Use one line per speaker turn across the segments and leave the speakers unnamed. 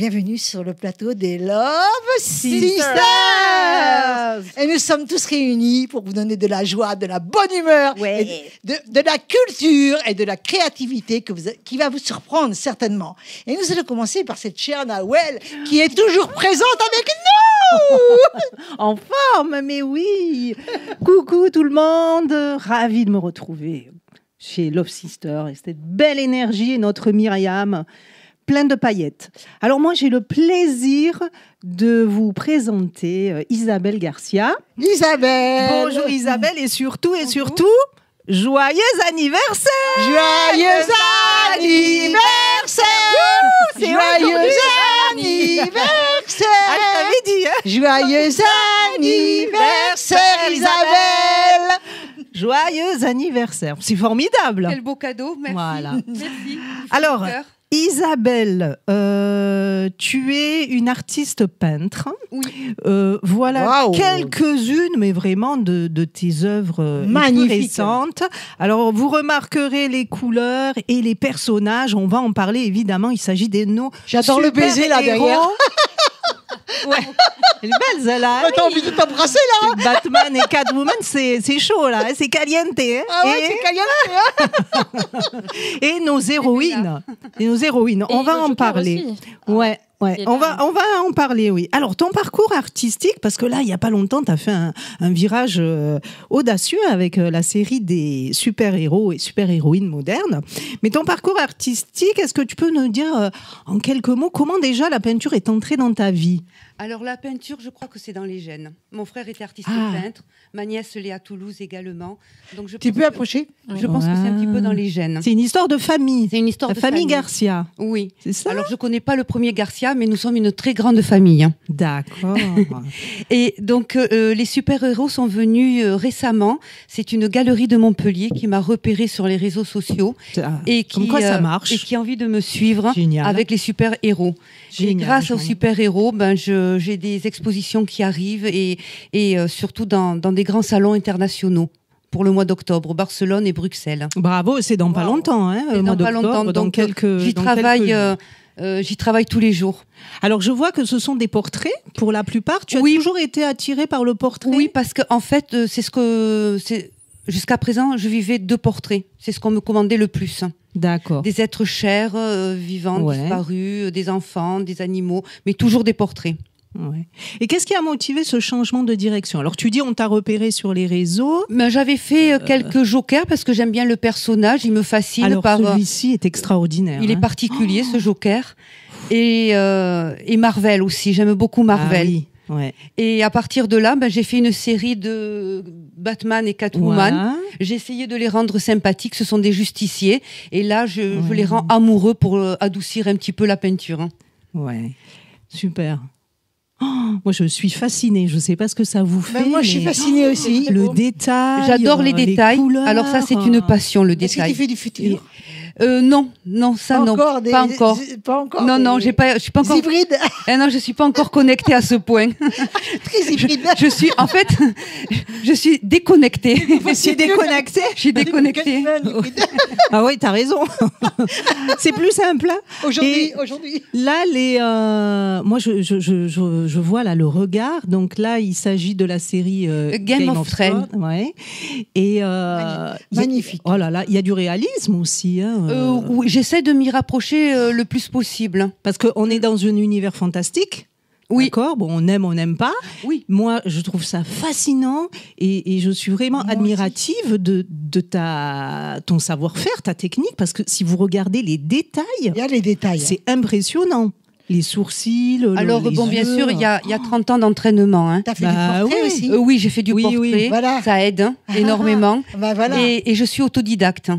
Bienvenue sur le plateau des Love Sisters. Et nous sommes tous réunis pour vous donner de la joie, de la bonne humeur, et de la culture et de la créativité qui va vous surprendre certainement. Et nous allons commencer par cette chère Nawel qui est toujours présente avec nous.
En forme, mais oui. Coucou tout le monde, ravi de me retrouver chez Love Sisters et cette belle énergie et notre Myriam plein de paillettes. Alors moi, j'ai le plaisir de vous présenter Isabelle Garcia.
Isabelle.
Bonjour Isabelle et surtout, joyeux anniversaire.
Joyeux anniversaire. Joyeux anniversaire.
Ah, je t'avais dit, hein.
Joyeux anniversaire Isabelle.
Joyeux anniversaire. C'est formidable.
Quel beau cadeau, merci.
Voilà.
Merci.
Alors, Isabelle, tu es une artiste peintre.
Oui.
Voilà
Wow.
quelques-unes, mais vraiment de tes œuvres
magnifiques,
récentes. Alors, vous remarquerez les couleurs et les personnages. On va en parler, évidemment. Il s'agit des noms.
J'adore le baiser là derrière.
Ouais. Elle est belle, celle-là.
T'as envie de t'embrasser là.
Batman et Catwoman, c'est chaud, là. C'est caliente. Hein.
Ah ouais, c'est caliente.
Et nos héroïnes. On va en parler. Ouais. On va en parler, oui. Alors, ton parcours artistique, parce que là, il n'y a pas longtemps, tu as fait un virage audacieux avec la série des super-héros et super-héroïnes modernes. Mais ton parcours artistique, est-ce que tu peux nous dire en quelques mots comment déjà la peinture est entrée dans ta vie ?
Alors la peinture, je crois que c'est dans les gènes. Mon frère était artiste peintre, ma nièce l'est à Toulouse également. Donc
Tu peux approcher.
Je pense que c'est un petit peu dans les gènes.
C'est une histoire de famille.
C'est une histoire
La
de
famille Garcia.
Oui.
C'est ça ?
Alors je connais pas le premier Garcia, mais nous sommes une très grande famille.
D'accord.
Et donc les super-héros sont venus récemment. C'est une galerie de Montpellier qui m'a repérée sur les réseaux sociaux et qui,
comme quoi ça marche.
Et qui a envie de me suivre avec les super-héros. Et grâce aux super-héros, j'ai des expositions qui arrivent et surtout dans des grands salons internationaux pour le mois d'octobre, Barcelone et Bruxelles.
Bravo, c'est dans pas longtemps, hein,
c'est dans pas longtemps,
dans quelques.
J'y travaille tous les jours.
Alors je vois que ce sont des portraits pour la plupart. Tu as toujours été attirée par le portrait ?
Oui, parce que en fait, jusqu'à présent, je vivais de portraits. C'est ce qu'on me commandait le plus.
D'accord.
Des êtres chers, vivants, disparus, des enfants, des animaux, mais toujours des portraits.
Ouais. Et qu'est-ce qui a motivé ce changement de direction ? Alors tu dis on t'a repéré sur les réseaux.
Mais j'avais fait quelques jokers parce que j'aime bien le personnage, il me fascine.
Alors celui-ci est extraordinaire.
Il est particulier ce joker. Et Marvel aussi, j'aime beaucoup Marvel.
Ah oui. Ouais.
Et à partir de là, j'ai fait une série de Batman et Catwoman. Voilà. J'ai essayé de les rendre sympathiques. Ce sont des justiciers. Et là, je les rends amoureux pour adoucir un petit peu la peinture.
Ouais, super. Oh, moi, je suis fascinée. Je ne sais pas ce que ça vous fait.
Moi, je suis fascinée aussi.
Le détail.
J'adore les détails.
Couleurs.
Alors ça, c'est une passion, le détail.
Est-ce que tu fais du futur ?
Non, ça non, pas encore. Non, je suis pas encore
hybride.
Non, je suis pas encore connectée à ce point.
Très hybride.
Je suis déconnectée.
Je suis déconnectée.
Je suis déconnectée.
Ah oui, t'as raison. C'est plus simple.
Aujourd'hui.
Là, moi, je vois là le regard. Donc là, il s'agit de la série
Game of Thrones.
Ouais. Et
magnifique.
Oh là là, il y a du réalisme aussi. Hein.
Oui, j'essaie de m'y rapprocher le plus possible.
Parce qu'on est dans un univers fantastique.
Oui.
D'accord, bon, on aime, on n'aime pas.
Oui.
Moi, je trouve ça fascinant et je suis vraiment admirative de ton savoir-faire, ta technique, parce que si vous regardez les détails,
il y a les détails.
C'est impressionnant. Les sourcils,
alors
les
bien
yeux.
sûr, il y a 30 ans d'entraînement. Hein.
T'as fait du portrait aussi
Oui, j'ai fait du portrait. Oui.
Voilà.
Ça aide énormément.
Voilà.
Et je suis autodidacte.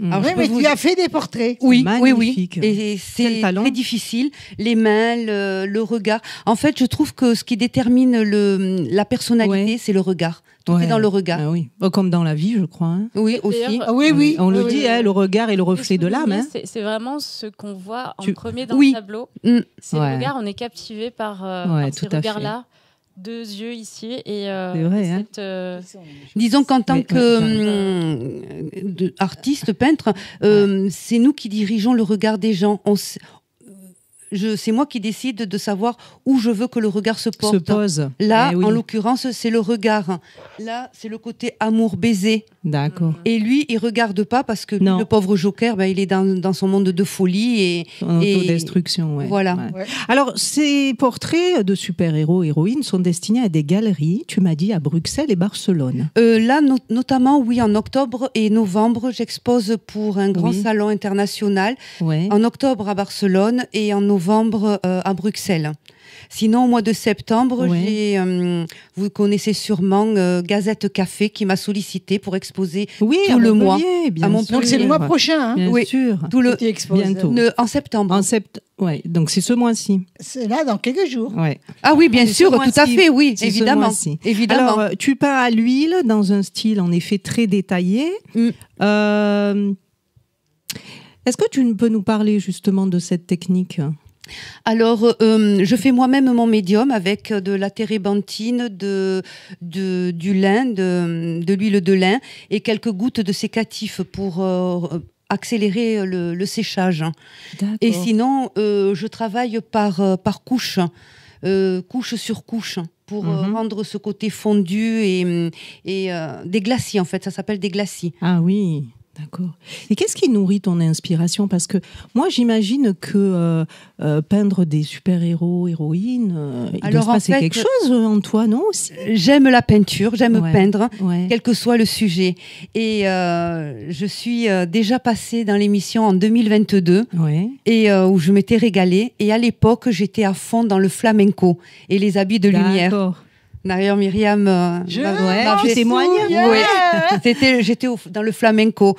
Alors, mais tu as fait des portraits.
Oui.
Magnifique.
Et c'est très difficile. Les mains, le regard. En fait, je trouve que ce qui détermine la personnalité, c'est le regard. Tout est dans le regard.
Ah oui. Comme dans la vie, je crois. Hein.
Oui, aussi.
Oui.
On le dit, le regard est le reflet de l'âme. Hein.
C'est vraiment ce qu'on voit en premier dans le tableau. C'est le regard, on est captivé par ces regards-là. 2 yeux ici et
c'est vrai,
disons qu'en tant qu'artiste peintre, c'est nous qui dirigeons le regard des gens. c'est moi qui décide de savoir où je veux que le regard se porte.
Se pose.
Là, en l'occurrence, c'est le regard. Là, c'est le côté amour-baiser.
D'accord.
Et lui, il regarde pas parce que le pauvre Joker, il est dans son monde de folie et
autodestruction. Ouais.
Voilà.
Ouais. Alors, ces portraits de super-héros, héroïnes sont destinés à des galeries, tu m'as dit, à Bruxelles et Barcelone.
Là, notamment, oui, en octobre et novembre, j'expose pour un grand salon international. Ouais. En octobre à Barcelone et en novembre à Bruxelles. Sinon, au mois de septembre, vous connaissez sûrement Gazette Café qui m'a sollicité pour exposer tout le mois.
À Montpellier. Donc c'est le mois prochain. Hein.
Bien sûr.
Tout bientôt. En septembre.
Ouais, donc c'est ce mois-ci.
C'est là dans quelques jours.
Ouais.
Ah oui, bien sûr, tout à fait, oui, évidemment.
Alors, tu peins à l'huile dans un style en effet très détaillé. Est-ce que tu peux nous parler justement de cette technique ?
Alors, je fais moi-même mon médium avec de la térébenthine, du lin, de l'huile de lin et quelques gouttes de sécatif pour accélérer le séchage. Et sinon, je travaille par couche, couche sur couche, pour rendre ce côté fondu et des glacis, en fait. Ça s'appelle des glacis.
Ah oui. D'accord. Et qu'est-ce qui nourrit ton inspiration ? Parce que moi, j'imagine que peindre des super-héros, héroïnes, il doit se passer quelque chose en toi, non aussi ?
J'aime la peinture, j'aime peindre, quel que soit le sujet. Et je suis déjà passée dans l'émission en 2022, et où je m'étais régalée. Et à l'époque, j'étais à fond dans le flamenco et les habits de lumière.
D'accord.
D'ailleurs, Myriam,
tu témoignes.
J'étais dans le flamenco.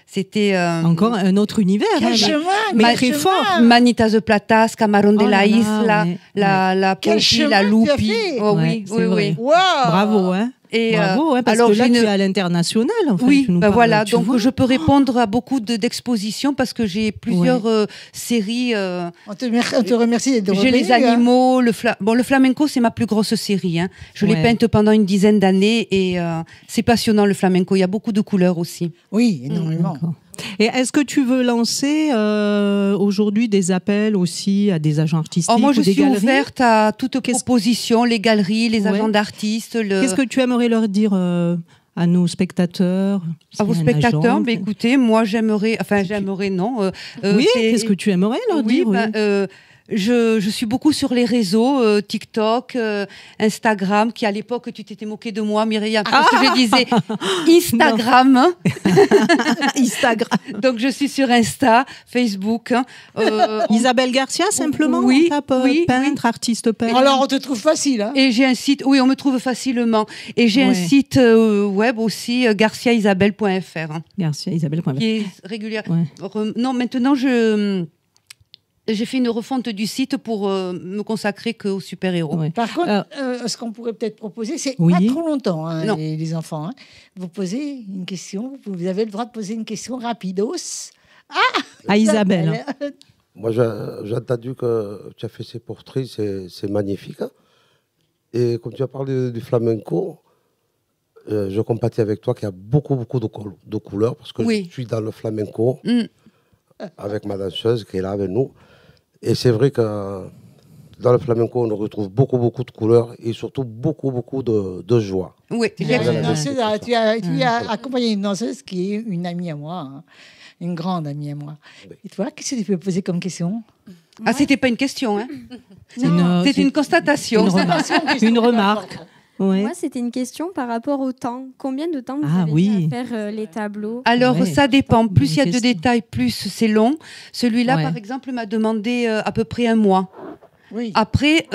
C'était
encore un autre univers.
Quel chemin,
mais très fort. Manitas de Platas, Camarón de la Isla, la Popi, la Loupi.
Oh, oui. Wow. Bravo, hein. Bravo, parce que là, tu es à l'international. En fait,
oui, voilà. Donc, je peux répondre à beaucoup d'expositions parce que j'ai plusieurs séries.
On te remercie de
J'ai les animaux. Le flamenco, c'est ma plus grosse série. Hein. Je l'ai peinte pendant une dizaine d'années et c'est passionnant, le flamenco. Il y a beaucoup de couleurs aussi.
Oui, énormément.
Et est-ce que tu veux lancer aujourd'hui des appels aussi à des agents artistiques
moi, je
ou des
suis
galeries ?
Ouverte à toute proposition, les galeries, les agents d'artistes.
Qu'est-ce que tu aimerais leur dire à nos spectateurs ?
À vos spectateurs, écoutez, moi j'aimerais, non.
Qu'est-ce que tu aimerais leur dire
Je suis beaucoup sur les réseaux, TikTok, Instagram, qui à l'époque, tu t'étais moquée de moi, Myriam, parce que je disais Instagram.
Instagram.
Donc, je suis sur Insta, Facebook.
Isabelle Garcia, simplement.
Oui,
peintre, artiste peintre.
Alors, on te trouve facile. Hein.
Et j'ai un site, on me trouve facilement. Et j'ai un site web aussi, garciaisabelle.fr.
Garciaisabelle.fr.
Qui est régulière. Non, maintenant, j'ai fait une refonte du site pour me consacrer qu'aux super-héros.
Par contre, ce qu'on pourrait peut-être proposer, c'est pas trop longtemps, les enfants. Hein. Vous posez une question, vous avez le droit de poser une question rapidos.
À Isabelle.
Moi, j'ai entendu que tu as fait ces portraits, c'est magnifique. Hein. Et comme tu as parlé du flamenco, je compatis avec toi qu'il y a beaucoup de couleurs, parce que je suis dans le flamenco avec ma danseuse qui est là avec nous. Et c'est vrai que dans le flamenco, on retrouve beaucoup de couleurs et surtout beaucoup de joie.
Oui,
tu as accompagné une danseuse qui est une amie à moi, hein, une grande amie à moi. Oui. Et toi, qu'est-ce que tu peux poser comme question ?
C'était pas une question, hein. C'était une constatation.
Une remarque.
Ouais. Moi, c'était une question par rapport au temps. Combien de temps vous avez mis à faire les tableaux ?
Alors, ça dépend. Plus il y a de détails, plus c'est long. Celui-là, par exemple, m'a demandé à peu près 1 mois. Oui. Après,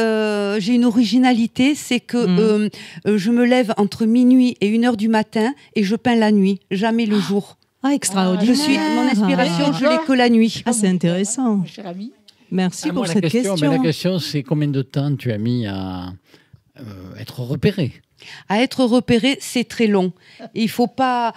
j'ai une originalité, c'est que je me lève entre minuit et 1h du matin et je peins la nuit, jamais le jour.
Ah, extraordinaire.
Mon inspiration, je l'ai que la nuit.
Ah, c'est intéressant.
Cher ami.
Merci pour cette question.
La question, c'est combien de temps tu as mis à être repéré.
À être repéré, c'est très long. Il faut pas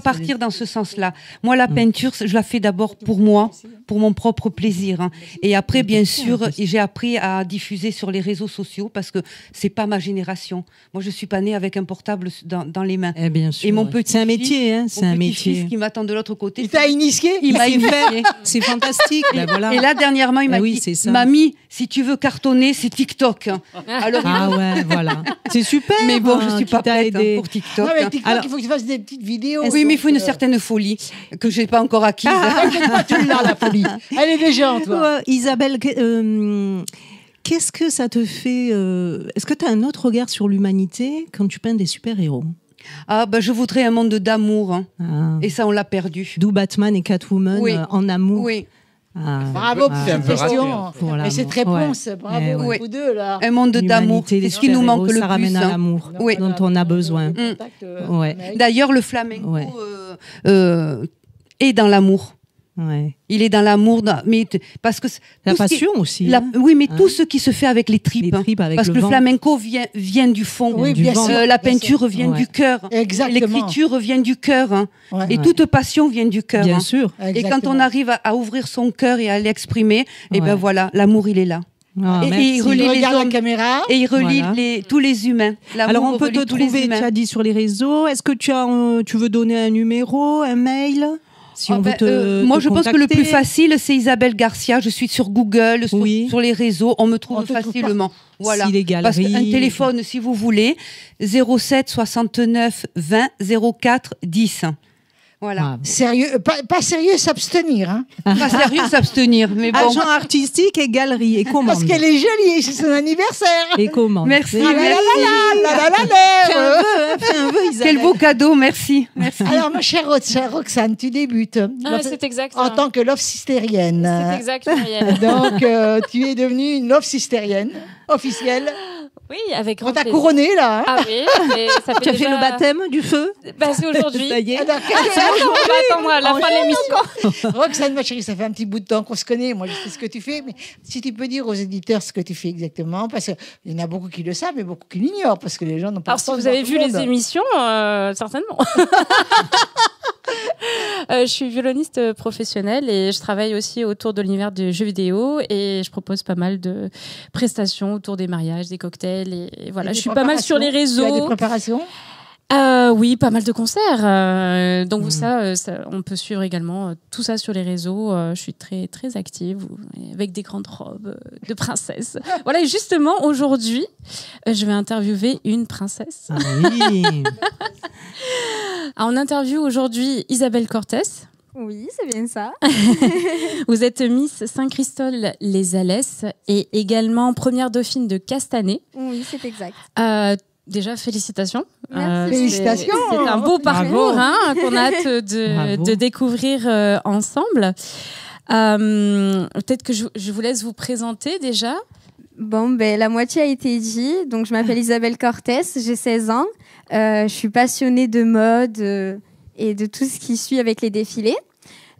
partir dans ce sens-là. Moi, la peinture, je la fais d'abord pour moi, pour mon propre plaisir. Hein. Et après, bien sûr, j'ai appris à diffuser sur les réseaux sociaux parce que c'est pas ma génération. Moi, je suis pas née avec un portable dans les mains.
Bien sûr,
et mon petit
c'est un métier, hein. C'est un métier.
Fils qui m'attend de l'autre côté.
Il t'a initié.
Il m'a initié.
C'est fantastique. Voilà.
Et là, dernièrement, il m'a dit, mamie, si tu veux cartonner, c'est TikTok. Alors,
ouais, voilà. C'est super.
Mais bon, je suis pas prête pour TikTok.
Non, mais TikTok, il faut que tu fasses des petites vidéos.
Oui, mais il faut une certaine folie que j'ai pas encore acquise.
Tu l'as, la folie. Elle est déjà en toi.
Isabelle, qu'est-ce que ça te fait Est-ce que tu as un autre regard sur l'humanité quand tu peins des super-héros ?
Je voudrais un monde d'amour. Hein. Et ça, on l'a perdu.
D'où Batman et Catwoman en amour.
Oui.
Bravo pour cette question et cette réponse. Bravo vous deux là.
Un monde d'amour, c'est ce qui nous manque le plus.
Ça ramène à l'amour dont on a besoin.
D'ailleurs, le flamenco est dans l'amour.
Ouais.
Il est dans l'amour, mais parce que
la passion aussi.
Oui, mais tout ce qui se fait avec les tripes, avec parce que le flamenco vient du fond.
Oui, bien sûr,
la peinture vient du cœur. L'écriture vient du cœur. Hein. Et toute passion vient du cœur.
Bien sûr.
Et quand on arrive à ouvrir son cœur et à l'exprimer, et ben voilà, l'amour il est là.
Et il relie les hommes, la caméra.
Et il relie tous les humains.
Alors on peut te trouver, tu as dit sur les réseaux. Est-ce que tu veux donner un numéro, un mail? Si on veut
moi, je pense que le plus facile, c'est Isabelle Garcia. Je suis sur Google, sur les réseaux. On me trouve facilement. Voilà. Parce qu'un téléphone, si vous voulez, 07 69 20 04 10. Voilà.
Sérieux, pas sérieux, s'abstenir. Hein.
Pas sérieux, s'abstenir. Mais bon.
Agent artistique et galerie et commande.
Parce qu'elle est jolie, c'est son anniversaire.
Et commande.
Merci.
Fais
un vœu, Isabelle.
Quel beau cadeau, merci.
Alors, ma chère Roxane, tu débutes.
C'est exact.
En tant que love sistérienne.
C'est exact, Marielle.
Donc, tu es devenue une love sistérienne officielle.
Oui, avec
on t'a couronné là. Hein.
Ah oui, mais ça fait
tu as fait le baptême du feu.
C'est aujourd'hui.
Ça y est.
Attends-moi, à la fin de l'émission.
Roxane, ma chérie, ça fait un petit bout de temps qu'on se connaît. Moi, je sais ce que tu fais, mais si tu peux dire aux éditeurs ce que tu fais exactement, parce qu'il y en a beaucoup qui le savent, mais beaucoup qui l'ignorent, parce que les gens n'ont pas.
Alors, si vous avez vu les émissions, certainement. Je suis violoniste professionnelle et je travaille aussi autour de l'univers du jeu vidéo et je propose pas mal de prestations autour des mariages, des cocktails et voilà. Je suis pas mal sur les réseaux.
Tu as des préparations ?
Oui, pas mal de concerts. Donc ça, on peut suivre également tout ça sur les réseaux. Je suis très très active avec des grandes robes de princesse. Voilà, et justement aujourd'hui, je vais interviewer une princesse.
Ah oui.
On interviewe aujourd'hui Isabelle Cortès.
Oui, c'est bien ça.
Vous êtes Miss Saint-Christol-les-Alès et également première dauphine de Castanet.
Oui, c'est exact.
Déjà, félicitations.
Merci.
Félicitations.
C'est un beau parcours qu'on a hâte de découvrir ensemble. Peut-être que je vous laisse vous présenter déjà.
Bon, la moitié a été dit. Donc, je m'appelle Isabelle Cortès, j'ai 16 ans. Je suis passionnée de mode et de tout ce qui suit avec les défilés.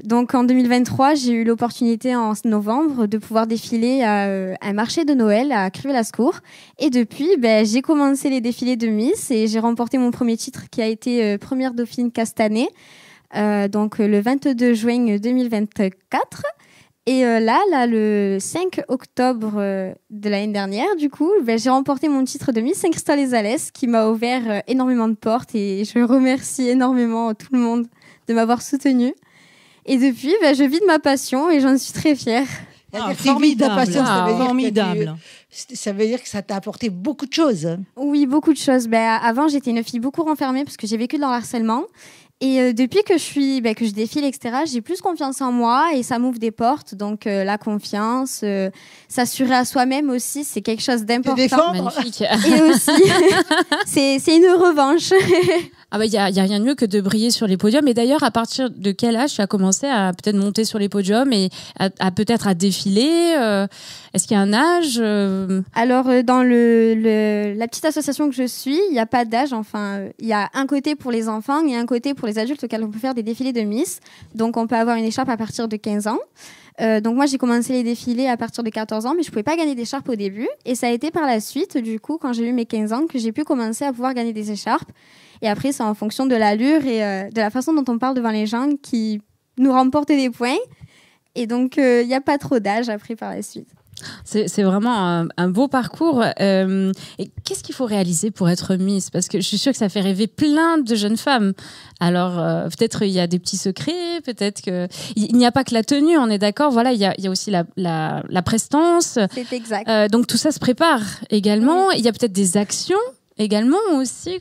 Donc, en 2023, j'ai eu l'opportunité en novembre de pouvoir défiler à un marché de Noël à Cruvey-Lascours. Et depuis, j'ai commencé les défilés de Miss et j'ai remporté mon premier titre qui a été première dauphine Castanet, donc le 22 juin 2024. Et là, le 5 octobre de l'année dernière, du coup, j'ai remporté mon titre de Miss Saint-Christol-les-Alès qui m'a ouvert énormément de portes et je remercie énormément tout le monde de m'avoir soutenue. Et depuis, je vis de ma passion et j'en suis très fière.
Formidable.
Ça veut dire que ça t'a apporté beaucoup de choses.
Oui, beaucoup de choses. Avant, j'étais une fille beaucoup renfermée parce que j'ai vécu dans le harcèlement. Et depuis que je défile, etc., j'ai plus confiance en moi et ça m'ouvre des portes. Donc, la confiance, s'assurer à soi-même aussi, c'est quelque chose d'important.
Magnifique.
Et aussi, c'est une revanche.
Il y a rien de mieux que de briller sur les podiums. Et d'ailleurs, à partir de quel âge tu as commencé à peut-être monter sur les podiums et peut-être à défiler Est-ce qu'il y a un âge
Alors, dans la petite association que je suis, il n'y a pas d'âge. Enfin, il y a un côté pour les enfants et un côté pour les adultes auxquels on peut faire des défilés de Miss. Donc, on peut avoir une écharpe à partir de 15 ans. Donc moi, j'ai commencé les défilés à partir de 14 ans, mais je ne pouvais pas gagner d'écharpes au début. Et ça a été par la suite, du coup, quand j'ai eu mes 15 ans, que j'ai pu commencer à pouvoir gagner des écharpes. Et après, c'est en fonction de l'allure et de la façon dont on parle devant les gens qui nous remportent des points. Et donc, il n'y a pas trop d'âge après par la suite.
C'est vraiment un beau parcours. Et qu'est-ce qu'il faut réaliser pour être Miss? Parce que je suis sûre que ça fait rêver plein de jeunes femmes. Alors, peut-être il y a des petits secrets, peut-être qu'il n'y a pas que la tenue, on est d'accord. Voilà, il y a aussi la prestance.
C'est exact.
Donc, tout ça se prépare également.
Oui.
Il y a peut-être des actions également aussi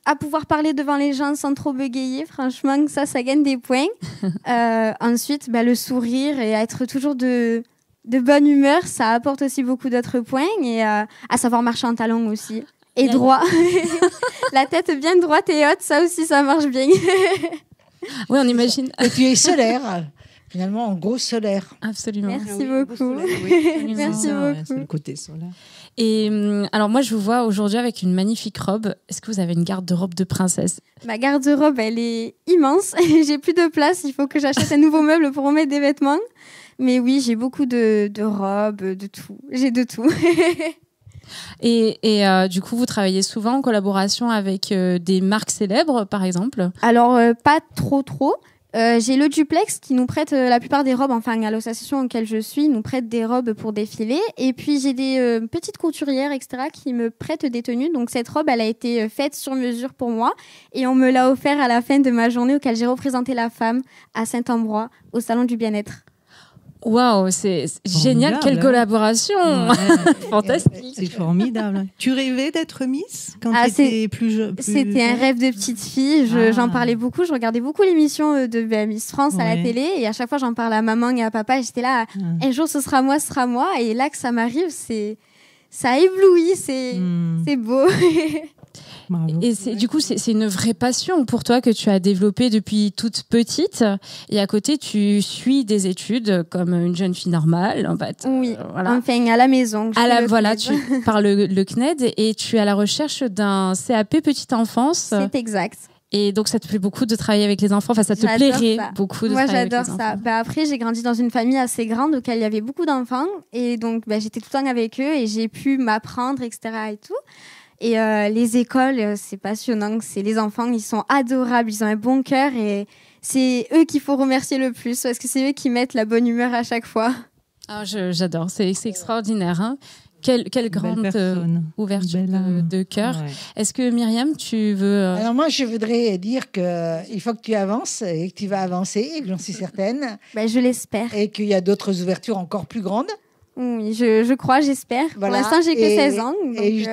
à pouvoir parler devant les gens sans trop bégayer, franchement, ça gagne des points. Ensuite, le sourire et être toujours de bonne humeur, ça apporte aussi beaucoup d'autres points. Et à savoir marcher en talons aussi. Et droit. La tête bien droite et haute, ça aussi, ça marche bien.
Oui, on imagine.
Et tu es solaire. Finalement, en gros, solaire.
Absolument.
Merci beaucoup. Merci beaucoup.
C'est le côté solaire.
Et alors moi, je vous vois aujourd'hui avec une magnifique robe. Est-ce que vous avez une garde-robe de princesse?
Ma garde-robe, elle est immense. J'ai plus de place. Il faut que j'achète un nouveau meuble pour remettre des vêtements. Mais oui, j'ai beaucoup de robes, de tout. J'ai de tout.
Et du coup, vous travaillez souvent en collaboration avec des marques célèbres, par exemple?
Alors, pas trop. J'ai le Duplex qui nous prête la plupart des robes, enfin à l'association auquel je suis, nous prête des robes pour défiler. Et puis j'ai des petites couturières, etc., qui me prêtent des tenues. Donc cette robe, elle a été faite sur mesure pour moi. Et on me l'a offert à la fin de ma journée auquel j'ai représenté la femme à Saint-Ambrois, au Salon du Bien-être.
Waouh, c'est génial, quelle collaboration. Fantastique.
C'est formidable. Tu rêvais d'être Miss quand tu étais plus jeune?
C'était un rêve de petite fille. J'en parlais beaucoup. Je regardais beaucoup l'émission de Miss France à la télé. Et à chaque fois, j'en parlais à maman et à papa. Et j'étais là, un jour, ce sera moi. Et là que ça m'arrive, ça éblouit. C'est beau.
Et du coup, c'est une vraie passion pour toi que tu as développée depuis toute petite. Et à côté, tu suis des études comme une jeune fille normale, en fait.
Oui, enfin à la maison.
Voilà, tu par le CNED et tu es à la recherche d'un CAP petite enfance.
C'est exact.
Et donc, ça te plaît beaucoup de travailler avec les enfants. Enfin, ça te plairait beaucoup de travailler avec les enfants.
Moi, j'adore ça. Après, j'ai grandi dans une famille assez grande auquel il y avait beaucoup d'enfants. Et donc, j'étais tout le temps avec eux et j'ai pu m'apprendre, etc. et tout. Et les écoles, c'est passionnant. Les enfants, ils sont adorables, ils ont un bon cœur et c'est eux qu'il faut remercier le plus parce que c'est eux qui mettent la bonne humeur à chaque fois.
Ah, j'adore, c'est extraordinaire. Hein. Quelle grande ouverture de cœur. Ouais. Est-ce que Myriam, tu veux...
Alors moi, je voudrais dire qu'il faut que tu avances et que tu vas avancer, et que j'en suis certaine.
Je l'espère.
Et qu'il y a d'autres ouvertures encore plus grandes.
Oui, je crois, j'espère.
Voilà.
Pour l'instant, j'ai que 16 ans.
Et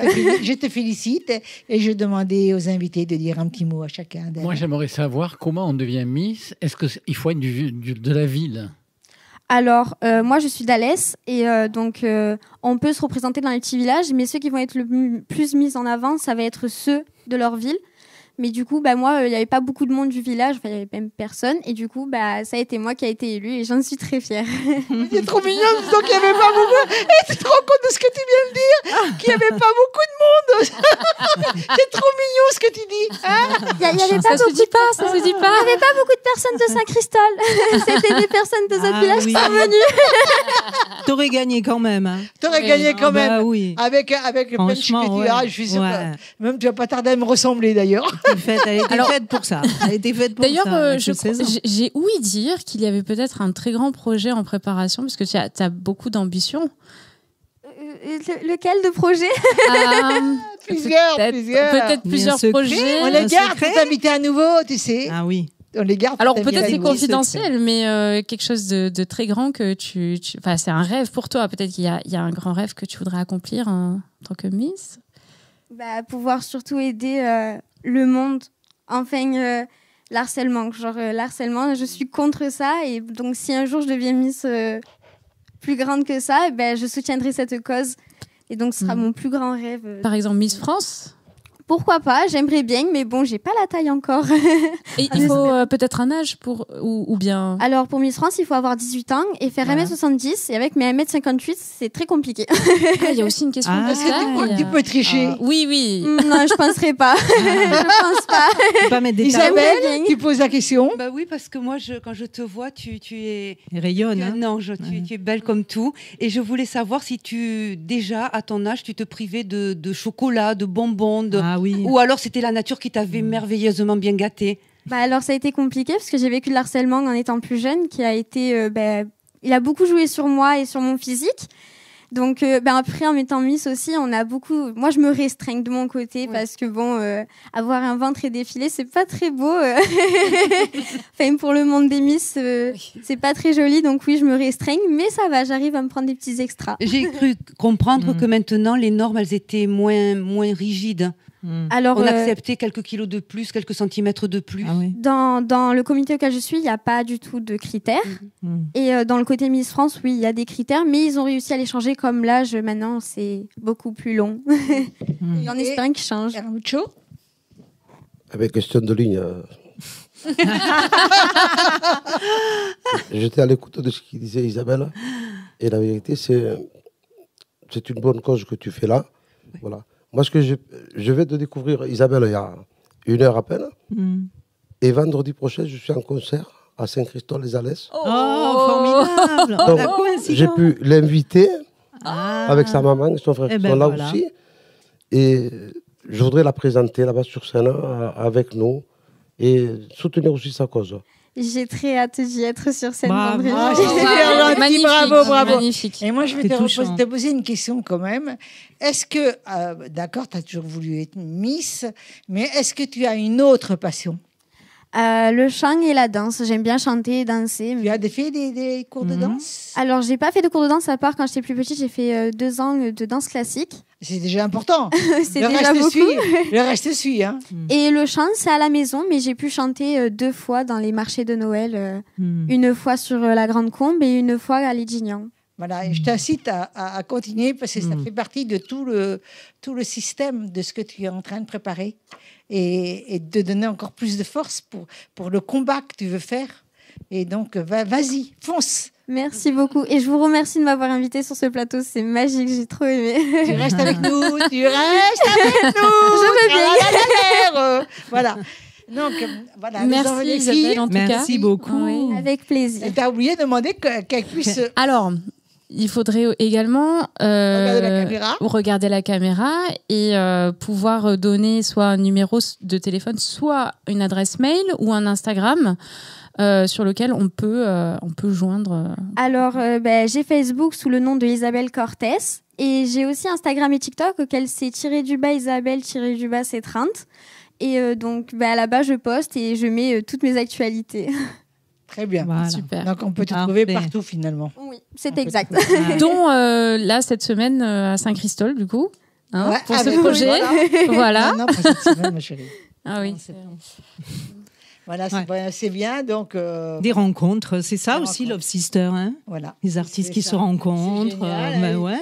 je te félicite. Et je demandais aux invités de dire un petit mot à chacun d'elles.
Moi, j'aimerais savoir comment on devient Miss. Est-ce qu'il faut être de la ville?
Alors, moi, je suis d'Alès. Et donc, on peut se représenter dans les petits villages. Mais ceux qui vont être le plus mis en avant, ça va être ceux de leur ville. Mais du coup, moi, il n'y avait pas beaucoup de monde du village, enfin, il n'y avait même personne. Et du coup, ça a été moi qui a été élue et j'en suis très fière.
C'est trop mignon, donc il n'y avait pas beaucoup. Et tu te rends compte de ce que tu viens de dire? Qu'il n'y avait pas beaucoup de monde. C'est trop mignon ce que tu dis.
Ça se dit pas. Il n'y avait pas beaucoup de personnes de Saint-Christol. C'était des personnes de ce village qui sont venues.
T'aurais gagné quand même. Hein.
T'aurais gagné quand même.
Oui.
Avec le punch que tu as, je suis sûre que même tu vas pas tarder à me ressembler d'ailleurs.
Elle était faite pour ça.
D'ailleurs, j'ai ouï dire qu'il y avait peut-être un très grand projet en préparation, parce que tu as beaucoup d'ambition.
Lequel de projet?
Plusieurs.
Peut-être plusieurs projets.
On les garde pour t'inviter à nouveau, tu sais.
Ah oui.
On les garde.
Alors peut-être c'est confidentiel, mais quelque chose de très grand que enfin, c'est un rêve pour toi. Peut-être qu'il y a un grand rêve que tu voudrais accomplir en tant que Miss.
Pouvoir surtout aider le monde, enfin l'harcèlement. L'harcèlement, je suis contre ça et donc si un jour je deviens Miss plus grande que ça, je soutiendrai cette cause et donc ce sera mon plus grand rêve.
Par exemple Miss France?
Pourquoi pas, j'aimerais bien, mais bon, j'ai pas la taille encore.
Et il faut peut-être un âge ou bien...
Alors, pour Miss France, il faut avoir 18 ans et faire 1m70. Et avec mes 1m58, c'est très compliqué.
Il y a aussi une question de
Est-ce que tu peux tricher?
Oui.
Non, je penserais pas. Je pense pas.
Pas mettre des
Isabelle, tu poses la question?
Bah oui, parce que moi, quand je te vois, tu es...
Rayonne.
Tu es un ange, tu es belle comme tout. Et je voulais savoir si déjà, à ton âge, tu te privais de chocolat, de bonbons, ou alors c'était la nature qui t'avait merveilleusement bien gâtée.
Alors ça a été compliqué parce que j'ai vécu le harcèlement en étant plus jeune, qui a été, il a beaucoup joué sur moi et sur mon physique. Donc après, en étant Miss aussi, moi je me restreins de mon côté parce que avoir un ventre et défiler, c'est pas très beau. Enfin, pour le monde des Miss, c'est pas très joli. Donc oui, je me restreins, mais ça va, j'arrive à me prendre des petits extras.
J'ai cru comprendre que maintenant les normes, elles étaient moins rigides.
Alors,
on acceptait quelques kilos de plus, quelques centimètres de plus.
Dans le comité auquel je suis, il n'y a pas du tout de critères. Et dans le côté Miss France, oui, il y a des critères, mais ils ont réussi à les changer, comme l'âge, maintenant, c'est beaucoup plus long. En espérant qu'ils changent.
Hermucho?
Avec question de ligne. J'étais à l'écoute de ce qu'il disait Isabelle. Et la vérité, c'est une bonne cause que tu fais là. Voilà. Moi, je vais te découvrir, Isabelle, il y a 1 heure à peine. Et vendredi prochain, je suis en concert à Saint-Christophe-les-Alès.
Formidable!
Donc, j'ai pu l'inviter avec sa maman et son frère qui sont là aussi. Et je voudrais la présenter là-bas sur scène avec nous et soutenir aussi sa cause.
J'ai très hâte d'y être sur scène vendredi.
Magnifique,
bravo.
Magnifique.
Et moi, je vais te poser une question quand même. Est-ce que, d'accord, tu as toujours voulu être Miss, mais est-ce que tu as une autre passion?
Le chant et la danse. J'aime bien chanter et danser.
Tu as fait des cours de danse?
Alors, j'ai pas fait de cours de danse, à part quand j'étais plus petite. J'ai fait 2 ans de danse classique.
C'est déjà important.
C'est déjà beaucoup.
Le reste suit. Hein.
Et le chant, c'est à la maison, mais j'ai pu chanter 2 fois dans les marchés de Noël. Une fois sur la Grande Combe et une fois à Lédignan.
Voilà, et je t'incite à continuer parce que ça fait partie de tout le système de ce que tu es en train de préparer et de donner encore plus de force pour le combat que tu veux faire. Et donc, vas-y, fonce.
Merci beaucoup. Et je vous remercie de m'avoir invité sur ce plateau. C'est magique, j'ai trop aimé.
Tu restes avec nous, tu restes avec nous.
Je veux bien.
Voilà. Donc, voilà.
Merci Isabelle, en tout cas.
Merci beaucoup.
Oui. Avec plaisir.
Et t'as oublié de demander qu'elle puisse...
Alors... Il faudrait également regarder la caméra et pouvoir donner soit un numéro de téléphone, soit une adresse mail ou un Instagram sur lequel on peut joindre.
Alors, j'ai Facebook sous le nom de Isabelle Cortès et j'ai aussi Instagram et TikTok auquel c'est _Isabelle_C30. Et donc, là-bas, je poste et je mets toutes mes actualités.
Très bien.
Voilà.
Super.
Donc, on peut te trouver partout, finalement.
Oui, c'est exact.
Dont, là, cette semaine, à Saint-Christophe, du coup, pour ce projet. Voilà.
Non, pas cette semaine, ma chérie.
Ah oui.
Voilà, c'est bien. Donc,
des rencontres, c'est ça aussi, Love Sister. Hein,
voilà.
Les artistes qui se rencontrent.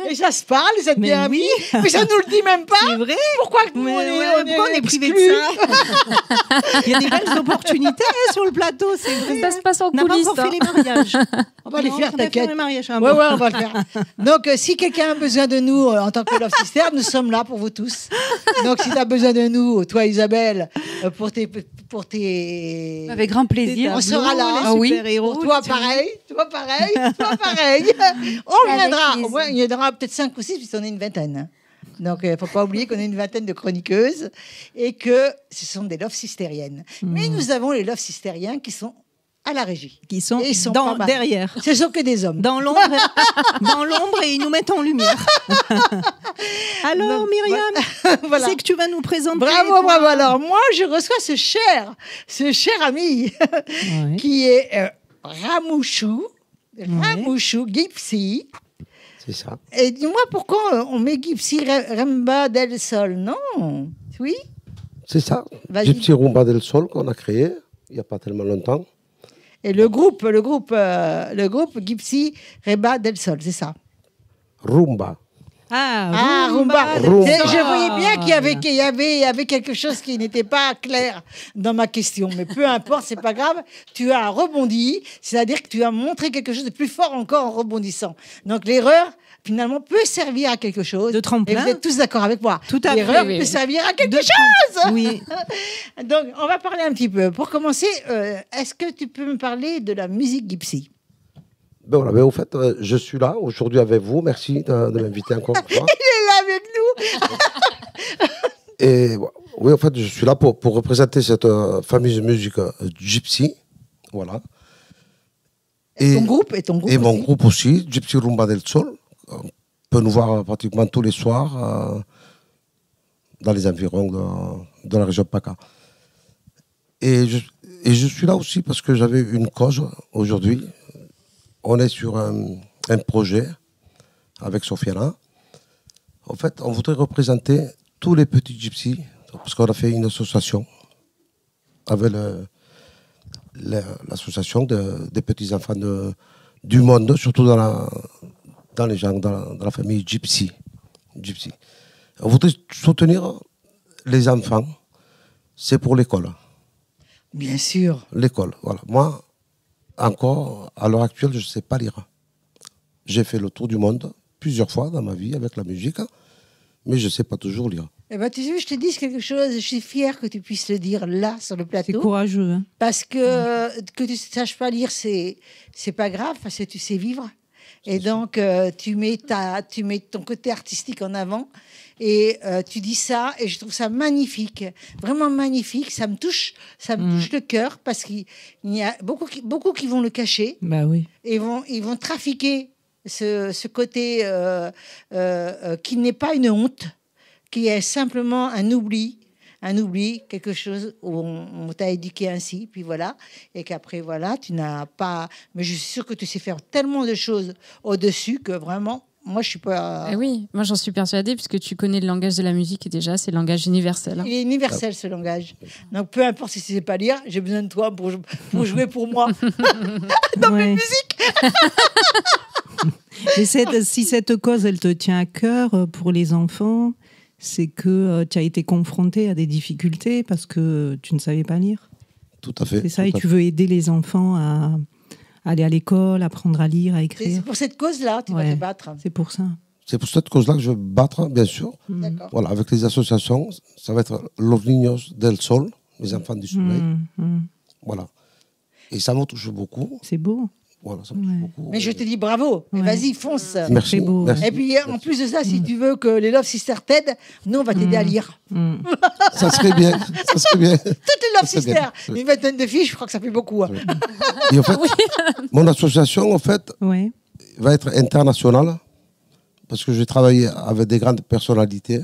Et ça se parle, vous êtes bien amis. Mais ça ne nous le dit même pas.
C'est vrai.
Pourquoi on est privé de ça?
Il y a des belles opportunités sur le plateau, c'est vrai.
Ça se passe en
coulisses. On n'a pas encore fait les mariages.
On va les faire, t'inquiète.
Ouais,
on va le faire. Donc, si quelqu'un a besoin de nous en tant que Love Sister, nous sommes là pour vous tous. Donc, si tu as besoin de nous, toi Isabelle, pour tes...
Avec grand plaisir.
On sera là.
Ah oui.
Pour toi, pareil. On viendra. Au moins, il y en aura peut-être 5 ou 6, puisqu'on est une vingtaine. Donc, il ne faut pas oublier qu'on est une vingtaine de chroniqueuses et que ce sont des Love Sistériennes. Mais nous avons les Love Sistériens qui sont à la régie.
Qui sont, derrière.
Ce sont que des hommes.
Dans l'ombre et ils nous mettent en lumière. Alors, Myriam, voilà. C'est que tu vas nous présenter.
Bravo. Alors, moi, je reçois ce cher ami qui est Ramouchou Gypsy.
C'est ça.
Et dis-moi pourquoi on met Gypsy Rumba del Sol, non? Oui?
C'est ça. Gypsy Rumba del Sol qu'on a créé il n'y a pas tellement longtemps.
Et le groupe Gypsy Rumba del Sol, c'est ça?
Rumba.
Rumba.
Rumba.
Je voyais bien qu'il y avait quelque chose qui n'était pas clair dans ma question. Mais peu importe, c'est pas grave. Tu as rebondi, c'est-à-dire que tu as montré quelque chose de plus fort encore en rebondissant. Donc l'erreur, finalement, peut servir à quelque chose.
De tremplin.
Et vous êtes tous d'accord avec moi.
Tout à fait.
L'erreur peut servir à quelque chose.
Oui.
Donc, on va parler un petit peu. Pour commencer, est-ce que tu peux me parler de la musique gypsy?
Ben voilà, mais au fait, je suis là aujourd'hui avec vous. Merci de m'inviter encore une fois.
Il est là avec nous.
Et oui, en fait, je suis là pour représenter cette fameuse musique gypsy. Voilà.
Et ton groupe
mon groupe aussi, Gypsy Rumba del Sol. On peut nous voir pratiquement tous les soirs dans les environs de la région de PACA. Et je suis là aussi parce que j'avais une cause aujourd'hui. On est sur un projet avec Sofiana. En fait, on voudrait représenter tous les petits gypsies, parce qu'on a fait une association avec l'association des petits-enfants du monde, surtout dans la famille gypsy. On voudrait soutenir les enfants, c'est pour l'école.
Bien sûr.
L'école, voilà. Moi, encore, à l'heure actuelle, je ne sais pas lire. J'ai fait le tour du monde plusieurs fois dans ma vie avec la musique, mais je ne sais pas toujours lire.
Eh ben, tu sais, je te dis quelque chose, je suis fière que tu puisses le dire là, sur le plateau.
C'est courageux. Hein.
Parce que tu ne saches pas lire, c'est pas grave, parce que tu sais vivre. Et donc, tu mets ton côté artistique en avant et tu dis ça, et je trouve ça magnifique, vraiment magnifique. Ça me touche le cœur, parce qu'il y a beaucoup qui vont le cacher.
Bah oui.
Et ils vont trafiquer ce côté qui n'est pas une honte, qui est simplement un oubli, quelque chose où on t'a éduqué ainsi, puis voilà, et qu'après, voilà, tu n'as pas... Mais je suis sûre que tu sais faire tellement de choses au-dessus que vraiment, moi, je suis pas...
Oui, moi, j'en suis persuadée, puisque tu connais le langage de la musique, et déjà, c'est le langage universel.
Il est universel, ce langage. Donc, peu importe si tu ne sais pas lire, j'ai besoin de toi pour jouer pour moi dans mes musiques.
Et si cette cause, elle te tient à cœur pour les enfants, c'est que tu as été confronté à des difficultés parce que tu ne savais pas lire.
Tout à fait.
C'est ça, et tu veux aider les enfants à aller à l'école, apprendre à lire, à écrire.
C'est pour cette cause-là, tu vas te battre.
C'est pour ça.
C'est pour cette cause-là que je vais me battre, bien sûr.
D'accord.
Voilà, avec les associations, ça va être Los Niños del Sol, les enfants du soleil. Voilà. Et ça me touche beaucoup.
C'est beau.
Voilà, ça me touche beaucoup.
Mais je te dis bravo. Vas-y, fonce.
Merci.
Merci.
Et puis, en plus de ça, si tu veux que les Love Sisters t'aident, nous, on va t'aider à lire.
Ça serait bien. Ça serait bien.
Toutes les Love Sisters. Une vingtaine de filles, je crois que ça fait beaucoup. Hein.
Et en fait, mon association, en fait, va être internationale, parce que je vais travailler avec des grandes personnalités,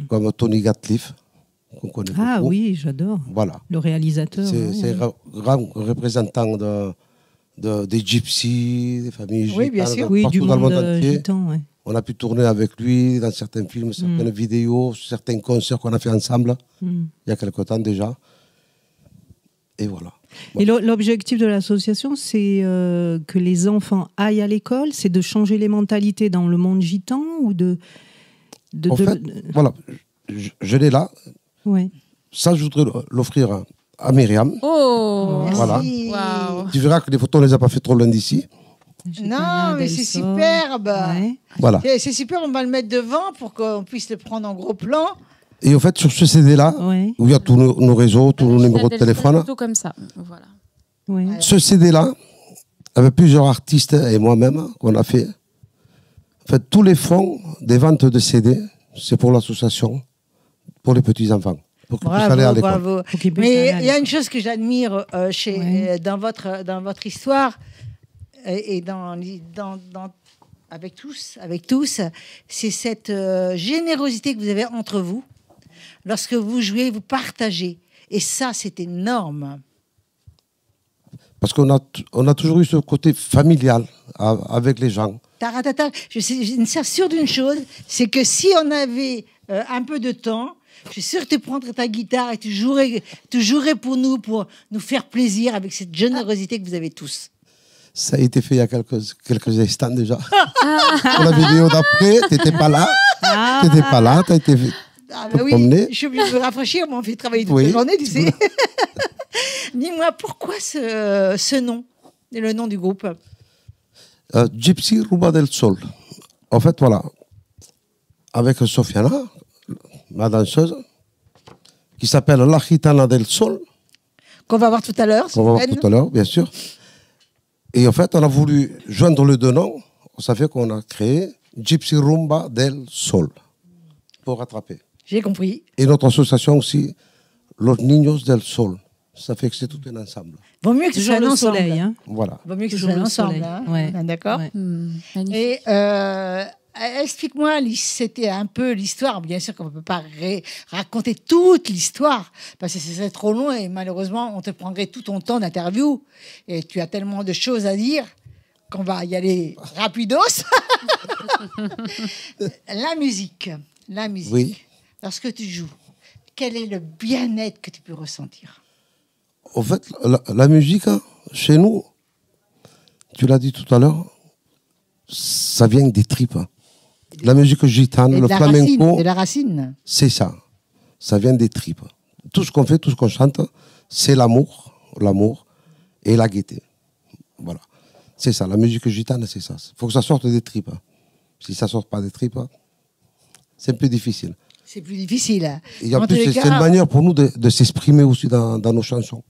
comme Tony Gatliff, qu'on connaît beaucoup.
Ah oui, j'adore.
Voilà.
Le réalisateur.
C'est un grand représentant des gypsies, des familles gitanes,
bien sûr.
Du
dans le monde
monde
entier.
gitan,
On a pu tourner avec lui dans certains films, certaines vidéos, certains concerts qu'on a fait ensemble, il y a quelque temps déjà. Et voilà. Bon.
Et l'objectif de l'association, c'est que les enfants aillent à l'école, c'est de changer les mentalités dans le monde gitan ou
En fait, voilà, je l'ai là.
Ouais.
Ça, je voudrais l'offrir à Myriam.
Oh,
voilà.
Wow.
Tu verras que les photos, on les a pas fait trop loin d'ici.
Non, mais c'est superbe.
Ouais.
Voilà.
C'est super, on va le mettre devant pour qu'on puisse le prendre en gros plan.
Et en fait, sur ce CD-là, où il y a tous nos réseaux, tous nos numéros de téléphone,
tout comme ça. Voilà.
Ouais.
ce CD-là, avec plusieurs artistes et moi-même, qu'on a fait, en fait, tous les fonds des ventes de CD, c'est pour l'association, pour les petits-enfants. Pour qu'ils puissent aller à l'école.
Bravo. Mais il y a une chose que j'admire dans votre histoire et avec tous, c'est cette générosité que vous avez entre vous. Lorsque vous jouez, vous partagez. Et ça, c'est énorme.
Parce qu'on a toujours eu ce côté familial avec les gens.
Taratata, je suis sûre d'une chose, c'est que si on avait un peu de temps, je suis sûre que tu prendrais ta guitare et tu jouerais pour nous faire plaisir avec cette générosité que vous avez tous.
Ça a été fait il y a quelques instants déjà. Pour la vidéo d'après, tu n'étais pas là. Tu n'étais pas là, tu as été
promener. Je suis obligée de me rafraîchir, moi on fait travailler toute la journée, tu sais. Dis-moi, pourquoi ce nom, le nom du groupe
Gypsy Rumba del Sol. En fait, voilà, avec Sofiana, ma danseuse, qui s'appelle La Gitana del Sol.
Qu'on va voir tout à l'heure.
Qu'on va voir tout à l'heure, bien sûr. Et en fait, on a voulu joindre les deux noms. Ça fait qu'on a créé Gypsy Rumba del Sol pour rattraper.
J'ai compris.
Et notre association aussi, Los Niños del Sol. Ça fait que c'est tout un ensemble.
Vaut mieux que ce soit un ensemble.
Soleil, hein.
Voilà.
Vaut mieux que ce soit un ensemble. Hein.
Ouais.
D'accord.
Ouais.
Et explique-moi, c'était un peu l'histoire. Bien sûr qu'on ne peut pas raconter toute l'histoire parce que c'est trop long et malheureusement, on te prendrait tout ton temps d'interview. Et tu as tellement de choses à dire qu'on va y aller rapidos. La musique.
Oui.
Lorsque tu joues, quel est le bien-être que tu peux ressentir?
En fait, la musique, hein, chez nous, tu l'as dit tout à l'heure, ça vient des tripes. Hein. La musique gitane, le flamenco,
de la racine.
C'est ça. Ça vient des tripes. Tout ce qu'on fait, tout ce qu'on chante, c'est l'amour et la gaieté. Voilà. C'est ça. La musique gitane, c'est ça. Il faut que ça sorte des tripes. Hein. Si ça ne sort pas des tripes, c'est un peu difficile.
C'est plus difficile.
Et en plus, c'est une manière pour nous de s'exprimer aussi dans nos chansons.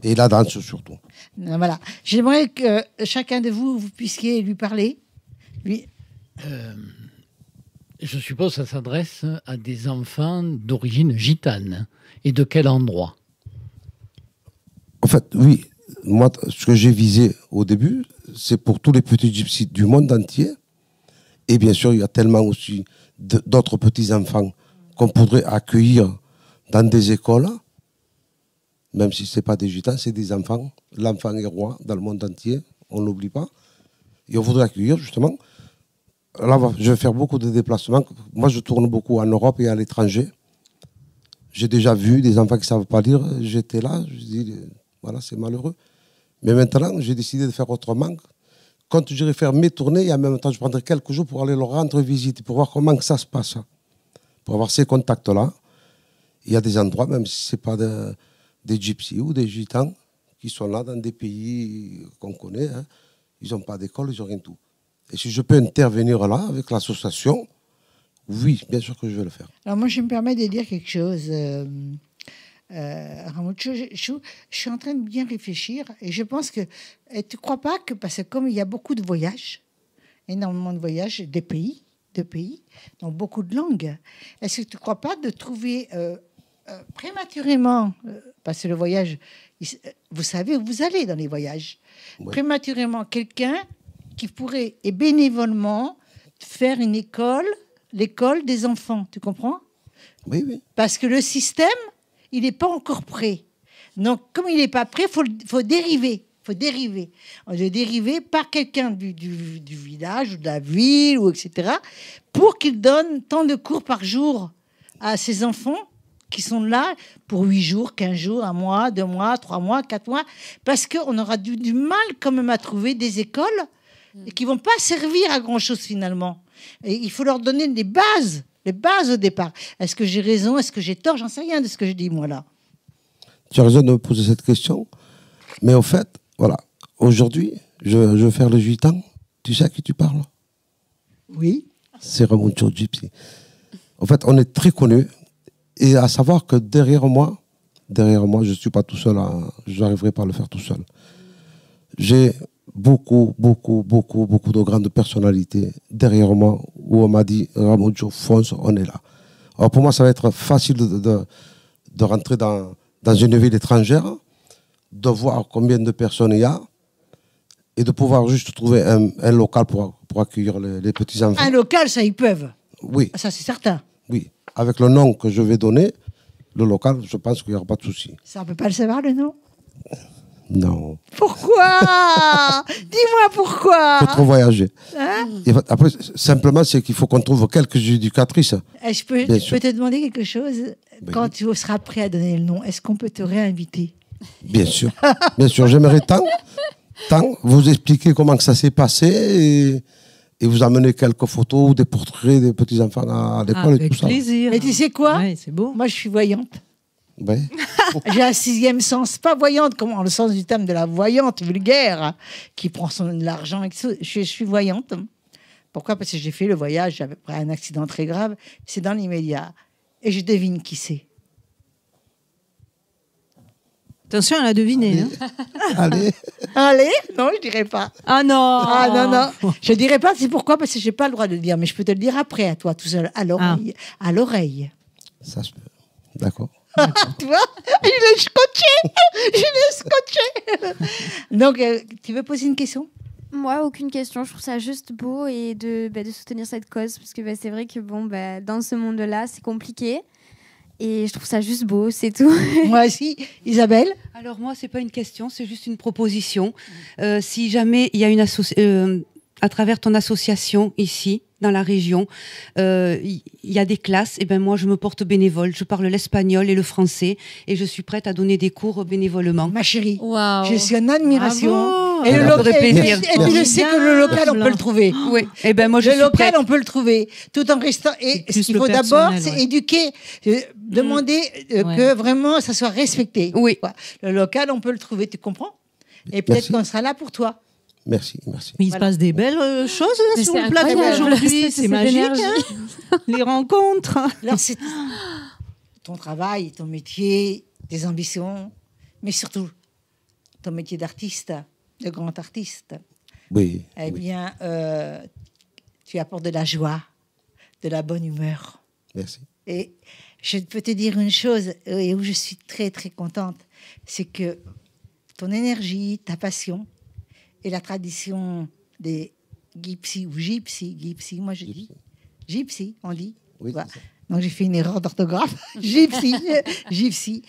Et la danse surtout.
Voilà. J'aimerais que chacun de vous puissiez lui parler.
Je suppose que ça s'adresse à des enfants d'origine gitane. Et de quel endroit?
En fait, oui. Moi, ce que j'ai visé au début, c'est pour tous les petits gypsies du monde entier. Et bien sûr, il y a tellement aussi d'autres petits-enfants qu'on pourrait accueillir dans des écoles. Même si ce n'est pas des gitans, c'est des enfants. L'enfant est roi dans le monde entier, on ne l'oublie pas. Et on voudrait accueillir, justement. Là, je vais faire beaucoup de déplacements. Moi, je tourne beaucoup en Europe et à l'étranger. J'ai déjà vu des enfants qui ne savent pas lire. J'étais là, je dis, voilà, c'est malheureux. Mais maintenant, j'ai décidé de faire autrement. Quand j'irai faire mes tournées, et en même temps, je prendrai quelques jours pour aller leur rendre visite, pour voir comment ça se passe. Pour avoir ces contacts-là. Il y a des endroits, même si ce n'est pas des gypsies ou des gitans, qui sont là dans des pays qu'on connaît. Hein. Ils n'ont pas d'école, ils n'ont rien de tout. Et si je peux intervenir là, avec l'association, oui, bien sûr que je vais le faire.
Alors moi, je me permets de dire quelque chose. Ramucho, je suis en train de bien réfléchir et je pense que tu ne crois pas que, parce que comme il y a beaucoup de voyages, énormément de voyages, de pays, donc beaucoup de langues, est-ce que tu ne crois pas de trouver prématurément, parce que le voyage, vous savez où vous allez dans les voyages, oui. Prématurément quelqu'un qui pourrait, et bénévolement, faire une école, l'école des enfants, tu comprends?
Oui, oui.
Parce que le système, il n'est pas encore prêt. Donc, comme il n'est pas prêt, il faut dériver. On doit dériver par quelqu'un du village ou de la ville, ou etc., pour qu'il donne tant de cours par jour à ces enfants qui sont là pour 8 jours, 15 jours, 1 mois, 2 mois, 3 mois, 4 mois, parce qu'on aura du mal quand même à trouver des écoles qui ne vont pas servir à grand-chose finalement. Et il faut leur donner les bases au départ. Est-ce que j'ai raison? Est-ce que j'ai tort? J'en sais rien de ce que je dis, moi, là.
Tu as raison de me poser cette question. Mais au fait, voilà, aujourd'hui, je vais faire le gitan. Tu sais à qui tu parles?
Oui.
C'est Ramucho Gypsy. En fait, on est très connus. Et à savoir que derrière moi, je ne suis pas tout seul. Je n'arriverai pas à le faire tout seul. J'ai beaucoup de grandes personnalités derrière moi où on m'a dit Ramucho, fonce, on est là. Alors pour moi, ça va être facile de rentrer dans une ville étrangère, de voir combien de personnes il y a et de pouvoir juste trouver un local pour accueillir les petits-enfants.
Un local, ça, ils peuvent.
Oui.
Ça, c'est certain.
Oui. Avec le nom que je vais donner, le local, je pense qu'il n'y aura pas de souci.
Ça, on ne peut pas le savoir, le nom?
Non.
Pourquoi? Dis-moi pourquoi.
Il faut trop voyager.
Hein?
Et après, simplement, c'est qu'il faut qu'on trouve quelques éducatrices.
Je peux te demander quelque chose? Ben, quand tu seras prêt à donner le nom, est-ce qu'on peut te réinviter?
Bien sûr. Bien sûr, j'aimerais tant. temps, vous expliquer comment que ça s'est passé et vous amener quelques photos ou des portraits des petits-enfants à l'école et tout ça.
Avec plaisir.
Mais tu sais quoi?
Ouais, c'est beau.
Moi, je suis voyante.
Ouais.
J'ai un 6e sens, pas voyante, comme en le sens du terme de la voyante vulgaire, qui prend de l'argent et tout. Je suis voyante. Pourquoi? Parce que j'ai fait le voyage après un accident très grave. C'est dans l'immédiat. Et je devine qui c'est.
Attention, elle a deviné.
Allez.
Allez? Non, je dirais pas.
Ah non.
Ah non. Je dirais pas. C'est pourquoi? Parce que j'ai pas le droit de le dire. Mais je peux te le dire après, à toi, tout seul, à l'oreille. À l'oreille.
Ça se peut. D'accord.
Tu vois? Je l'ai scotché. Donc, tu veux poser une question?
Moi, aucune question. Je trouve ça juste beau et de soutenir cette cause. Parce que c'est vrai que dans ce monde-là, c'est compliqué. Et je trouve ça juste beau, c'est tout.
Moi aussi. Isabelle?
Alors moi, c'est pas une question, c'est juste une proposition. Si jamais il y a à travers ton association ici, dans la région, il y a des classes, et ben moi je me porte bénévole. Je parle l'espagnol et le français et je suis prête à donner des cours bénévolement.
Ma chérie,
Wow.
je suis en admiration.
Bravo.
Et,
Plaisir.
tu le sais que le local, on peut le trouver.
Oui, et ben moi je
Le
suis
local,
prête.
on peut le trouver, tout en restant. Et
plus
ce qu'il
le
faut d'abord,
personnel,
c'est
ouais.
éduquer, demander que vraiment ça soit respecté.
Oui.
Quoi. Le local, on peut le trouver, tu comprends? Et peut-être
Merci.
qu'on sera là pour toi.
Merci.
Mais il se passe des belles choses
Mais
sur
c'est
le plateau
incroyable.
aujourd'hui. C'est
Cette
magique.
énergie.
Les rencontres.
Alors, c'est ton travail, ton métier, tes ambitions, mais surtout ton métier d'artiste, de grand artiste.
Oui.
Eh bien, tu apportes de la joie, de la bonne humeur.
Merci.
Et je peux te dire une chose, et où je suis très, très contente, c'est que ton énergie, ta passion, et la tradition des gypsies, ou gypsy, moi je dis, gypsy, on dit.
Oui,
Voilà.
c'est ça.
Donc j'ai fait une erreur d'orthographe, gypsy.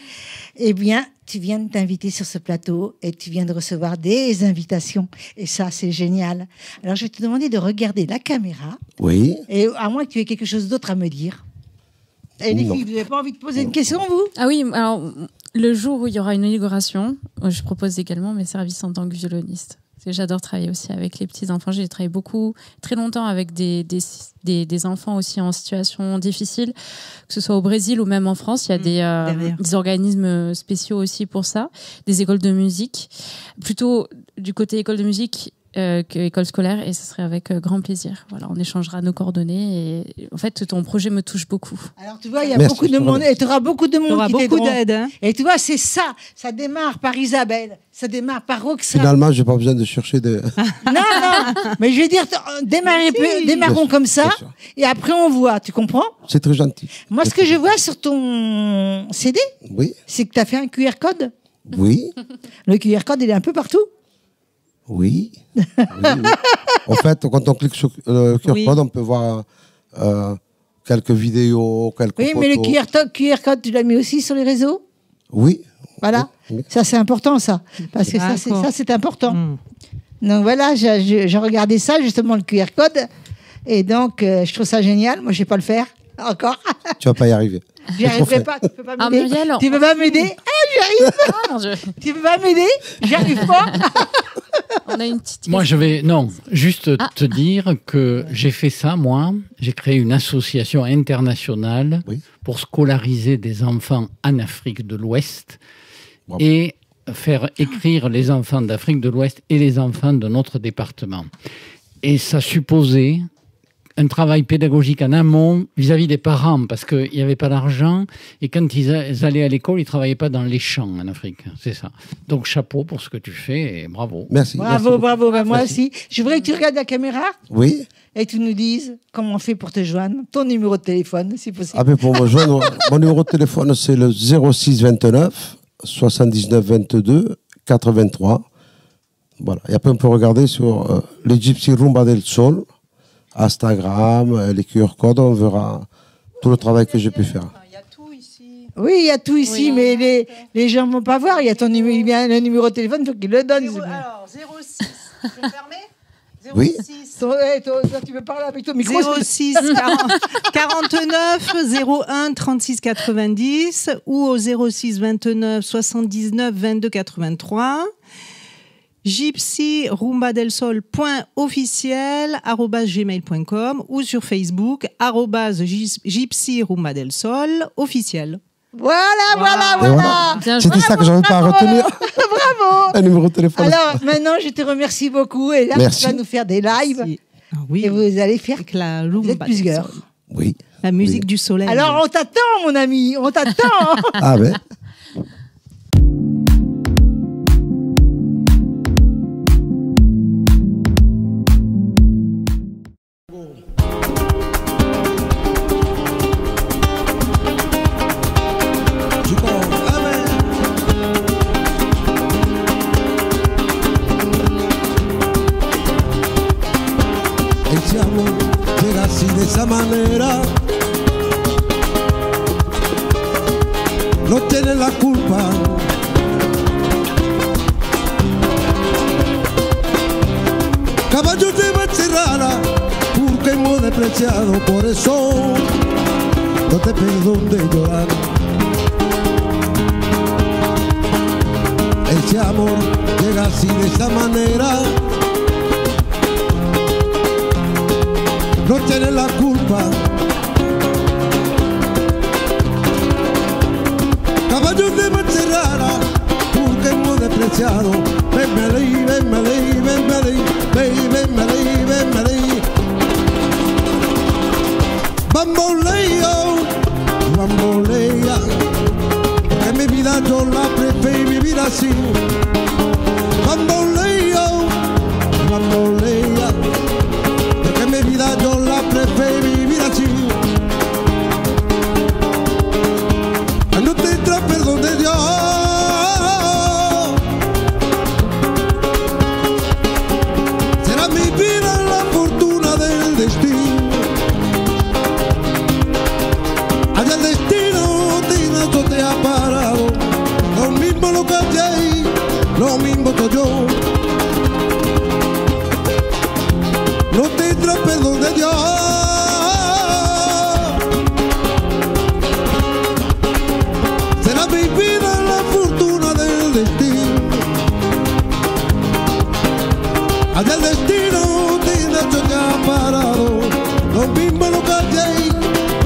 Eh bien, tu viens de t'inviter sur ce plateau et tu viens de recevoir des invitations. Et ça, c'est génial. Alors, je vais te demander de regarder la caméra.
Oui.
Et à moins que tu aies quelque chose d'autre à me dire. Et les
Non.
filles, vous n'avez pas envie de poser une question, vous?
Ah oui, alors le jour où il y aura une inauguration, je propose également mes services en tant que violoniste. Parce que j'adore travailler aussi avec les petits-enfants. J'ai travaillé très longtemps avec des enfants aussi en situation difficile, que ce soit au Brésil ou même en France. Il y a des organismes spéciaux aussi pour ça, des écoles de musique. Plutôt du côté école de musique qu'école scolaire, et ce serait avec grand plaisir. Voilà, on échangera nos coordonnées et en fait, ton projet me touche beaucoup.
Alors, tu vois, il y a
Merci,
beaucoup de monde, et tu auras beaucoup de monde qui
beaucoup
t'aideront.
d'aide. Hein.
Et tu vois, c'est ça. Ça démarre par Isabelle, ça démarre par Roxane.
Finalement, j'ai pas besoin de chercher de.
Non, mais je veux dire, démarrons comme ça,
Bien sûr.
et après on voit, tu comprends?
C'est très gentil.
Moi, ce que je vois sur ton CD,
Oui.
c'est que tu as fait un QR code.
Oui.
Le QR code, il est un peu partout.
Oui. En fait, quand on clique sur le QR code, on peut voir quelques vidéos, quelques
Oui,
photos.
mais le QR code, tu l'as mis aussi sur les réseaux?
Oui.
Voilà.
Oui.
Ça, c'est important, ça. Parce que ça, c'est important. Donc voilà, j'ai regardé ça, justement, le QR code. Et donc, je trouve ça génial. Moi, je ne vais pas le faire encore.
Tu vas pas y arriver.
J'y arriverai pas. Tu peux pas m'aider.
Muriel,
Tu peux pas m'aider? Ah, j'y arrive pas.
Oh mon Dieu.
Tu peux pas m'aider? J'y arrive pas.
On a une petite.
Moi, juste te dire que j'ai fait ça, moi. J'ai créé une association internationale pour scolariser des enfants en Afrique de l'Ouest et faire écrire les enfants d'Afrique de l'Ouest et les enfants de notre département. Et ça supposait un travail pédagogique en amont vis-à-vis des parents, parce qu'il n'y avait pas d'argent, et quand ils allaient à l'école, ils ne travaillaient pas dans les champs en Afrique. C'est ça. Donc, chapeau pour ce que tu fais, et bravo.
Merci.
Bravo. Ben, moi aussi. Je voudrais que tu regardes la caméra
Oui.
et que tu nous dises comment on fait pour te joindre, ton numéro de téléphone, si possible.
Ah ben pour me joindre, mon numéro de téléphone, c'est le 06 29 79 22 83. Voilà. Et après, on peut regarder sur les Gypsy Rumba del Sol, Instagram, les QR codes, on verra tout le travail que j'ai pu faire.
Il y a tout ici.
Oui, il y a tout ici, mais les gens ne vont pas voir. Il y a ton numéro, il y a le numéro de téléphone, il faut qu'ils le donnent.
Alors, 06. Je peux fermer?
Oui.
06.
Toi, tu veux parler avec ton micro?
06 49 01 36 90 ou au 06 29 79 22 83. gypsyrumbadelsol.officiel@gmail.com ou sur Facebook @gypsyrumbadelsol officiel.
Voilà.
C'était ça que j'avais pas à retenir.
Bravo.
Un numéro de téléphone.
Alors maintenant, je te remercie beaucoup. Et là, tu vas nous faire des lives.
Oui.
Et vous allez faire
la
vous êtes plusieurs.
Oui.
La musique du soleil.
Alors on t'attend, mon ami. On t'attend.
Ah ben.
De esa manera no tienen la culpa. Caballos de Bacharrara, porque hemos despreciado, por eso no te perdón de llorar. Ese amor llega así de esa manera. No tienen la culpa. Caballos de Bacharrara, porque hemos despreciado. Venme, bambolea, porque mi vida yo la prefiero vivir así. Bambolea, porque mi vida yo la prefiero vivir así. No te entra perdón de Dios. Será mi vida la fortuna del destino. Allá el destino te ha parado. Lo mismo lo que hay, lo mismo que yo. No te entra perdón de Dios. Será mi vida la fortuna del destino. Allá el destino te ha parado. Lo mismo lo que hay,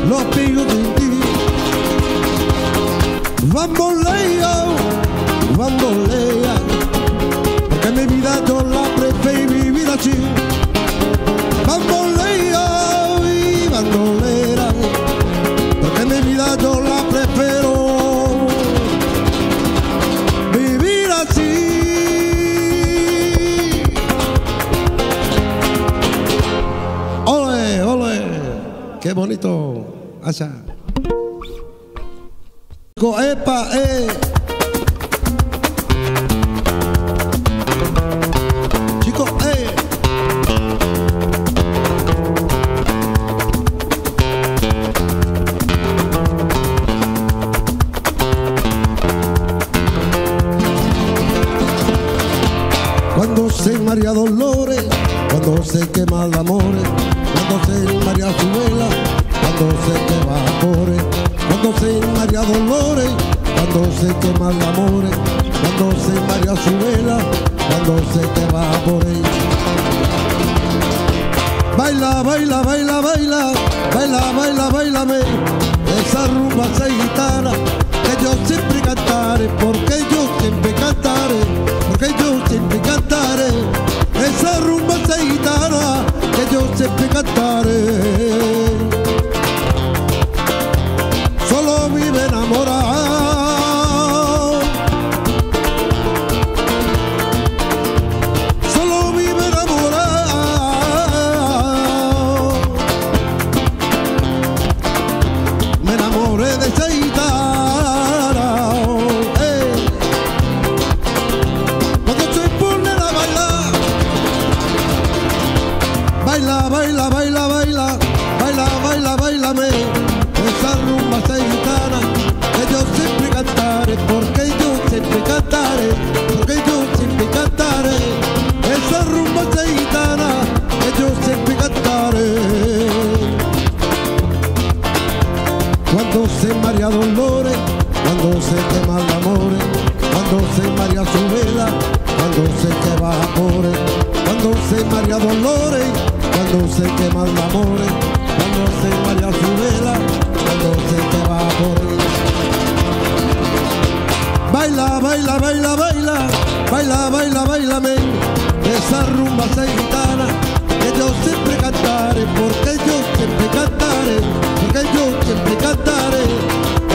lo pido sin ti. Bambolea, porque mi vida yo la prefiero vivir así. Bambolea y bandolera, porque mi vida yo la prefiero vivir así. Ole, ole, qué bonito. Asa. Epa, Chicos, Cuando se María Dolores, cuando se quema el amores, cuando se María su vela, cuando se quema amores, cuando se María Dolores, cuando se quema el amores, cuando se María su vela, cuando se quema amores. Baila, baila, baila, baila, baila, baila, bailame, esa rumba se gitana, que yo siempre cantaré, porque yo siempre cantaré, porque yo siempre cantaré, esa rumba se gitana, que yo siempre cantaré. Solo vive enamorado, solo vive enamorado. Me enamoré de esa guitarra, cuando se pone a bailar, baila, baila, baila, baila, baila, baila, bailame, esa rumba se gitana, que yo siempre cantaré, porque yo siempre cantaré, porque yo siempre cantaré, esa rumba se gitana, que yo siempre cantaré. Cuando se María Dolores, cuando se quema el amor, cuando se marea su vela, cuando se quema amores, cuando se marea dolores, cuando se quema el amores, cuando se marea su vela, cuando se quema amores. Baila, baila, baila, baila, baila, baila, bailame, esa rumba gitana que yo siempre cantaré, porque yo siempre cantaré, porque yo siempre cantaré,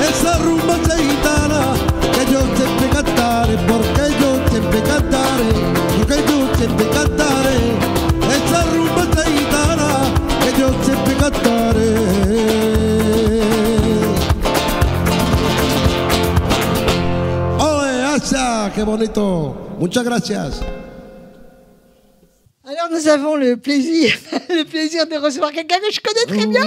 esa rumba gitana que yo siempre cantaré, porque yo siempre cantaré, porque yo siempre cantaré, esa rumba gitana que yo siempre cantaré. ¡Qué bonito! Muchas gracias.
Alors nous avons le plaisir de recevoir quelqu'un que je connais très bien.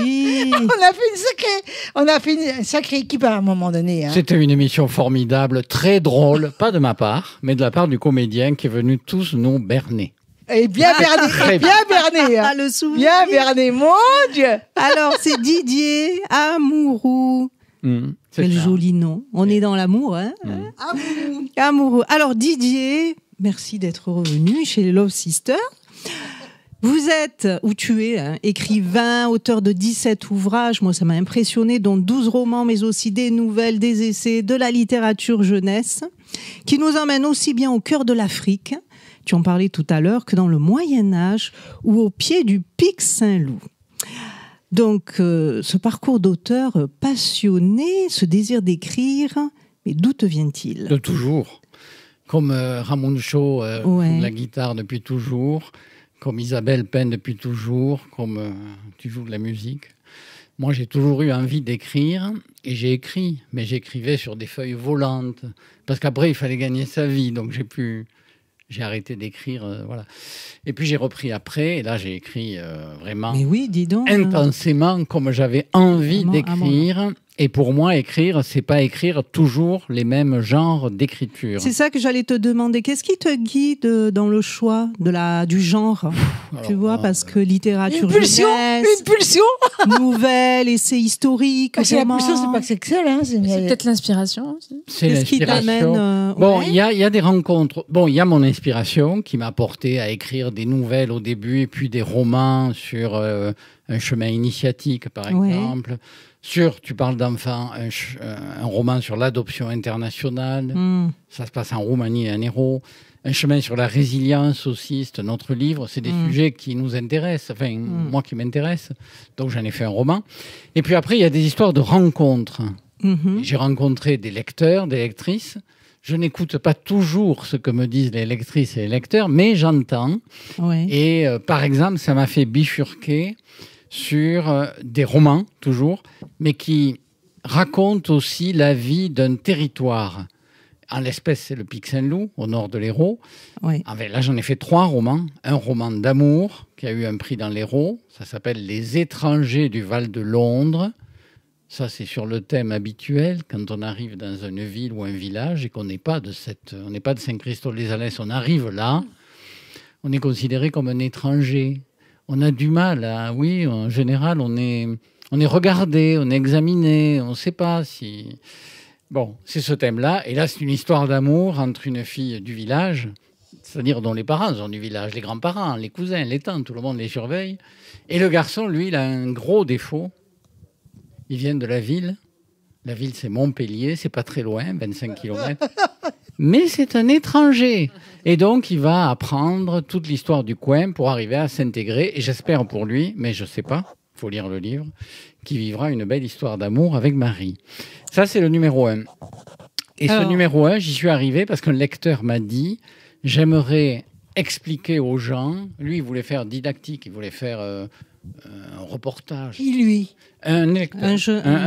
On a fait une sacrée équipe à un moment donné. Hein.
C'était une émission formidable, très drôle, pas de ma part, mais de la part du comédien qui est venu tous nous berner.
Et bien berné, bien berné. Hein.
Le souvenir.
Bien berné, mon Dieu.
Alors c'est Didier Amourou. Quel joli nom. On est dans l'amour, hein. Amoureux. Alors Didier, merci d'être revenu chez les Love Sisters. Vous êtes, ou tu es, hein, écrivain, auteur de 17 ouvrages. Moi, ça m'a impressionné, dont 12 romans, mais aussi des nouvelles, des essais, de la littérature jeunesse, qui nous emmènent aussi bien au cœur de l'Afrique, tu en parlais tout à l'heure, que dans le Moyen-Âge ou au pied du pic Saint-Loup. Donc, ce parcours d'auteur passionné, ce désir d'écrire, mais d'où te vient-il ?
De toujours. Comme Ramon Shaw joue de la guitare depuis toujours, comme Isabelle peint depuis toujours, comme tu joues de la musique. Moi, j'ai toujours eu envie d'écrire et j'ai écrit, mais j'écrivais sur des feuilles volantes parce qu'après, il fallait gagner sa vie, donc j'ai arrêté d'écrire, voilà. Et puis j'ai repris après, et là j'ai écrit vraiment intensément, comme j'avais envie d'écrire. Et pour moi, écrire, c'est pas écrire toujours les mêmes genres d'écriture.
C'est ça que j'allais te demander. Qu'est-ce qui te guide dans le choix du genre ? Tu vois, parce que littérature jeunesse,
une pulsion,
nouvelle, essai historique.
C'est la pulsion, c'est pas que c'est que ça, hein. C'est
peut-être l'inspiration aussi.
C'est l'inspiration. Bon, il y a des rencontres. Bon, il y a mon inspiration qui m'a porté à écrire des nouvelles au début, et puis des romans sur un chemin initiatique, par exemple. Tu parles d'enfants, un roman sur l'adoption internationale. Ça se passe en Roumanie, un héros. Un chemin sur la résilience aussi, c'est un autre livre. C'est des sujets qui nous intéressent, enfin, moi qui m'intéresse. Donc j'en ai fait un roman. Et puis après, il y a des histoires de rencontres. J'ai rencontré des lecteurs, des lectrices. Je n'écoute pas toujours ce que me disent les lectrices et les lecteurs, mais j'entends. Et par exemple, ça m'a fait bifurquer sur des romans, toujours, mais qui racontent aussi la vie d'un territoire. En l'espèce, c'est le Pic Saint-Loup, au nord de l'Hérault. Là, j'en ai fait 3 romans. Un roman d'amour, qui a eu un prix dans l'Hérault. Ça s'appelle « Les étrangers du Val de Londres ». Ça, c'est sur le thème habituel. Quand on arrive dans une ville ou un village et qu'on n'est pas de Saint-Christophe-les-Alès, on arrive là, on est considéré comme un étranger. On a du mal en général, on est regardé, on est examiné, on ne sait pas si... Bon, c'est ce thème-là. Et là, c'est une histoire d'amour entre une fille du village, c'est-à-dire dont les parents sont du village, les grands-parents, les cousins, les tantes, tout le monde les surveille. Et le garçon, lui, il a un gros défaut. Il vient de la ville. La ville, c'est Montpellier, c'est pas très loin, 25 km. Mais c'est un étranger. Et donc, il va apprendre toute l'histoire du coin pour arriver à s'intégrer. Et j'espère pour lui, mais je sais pas, il faut lire le livre, qu'il vivra une belle histoire d'amour avec Marie. Ça, c'est le numéro 1. Et ce numéro 1, j'y suis arrivé parce qu'un lecteur m'a dit « J'aimerais expliquer aux gens... » Lui, il voulait faire didactique, il voulait faire un reportage.
Qui, lui ?
Un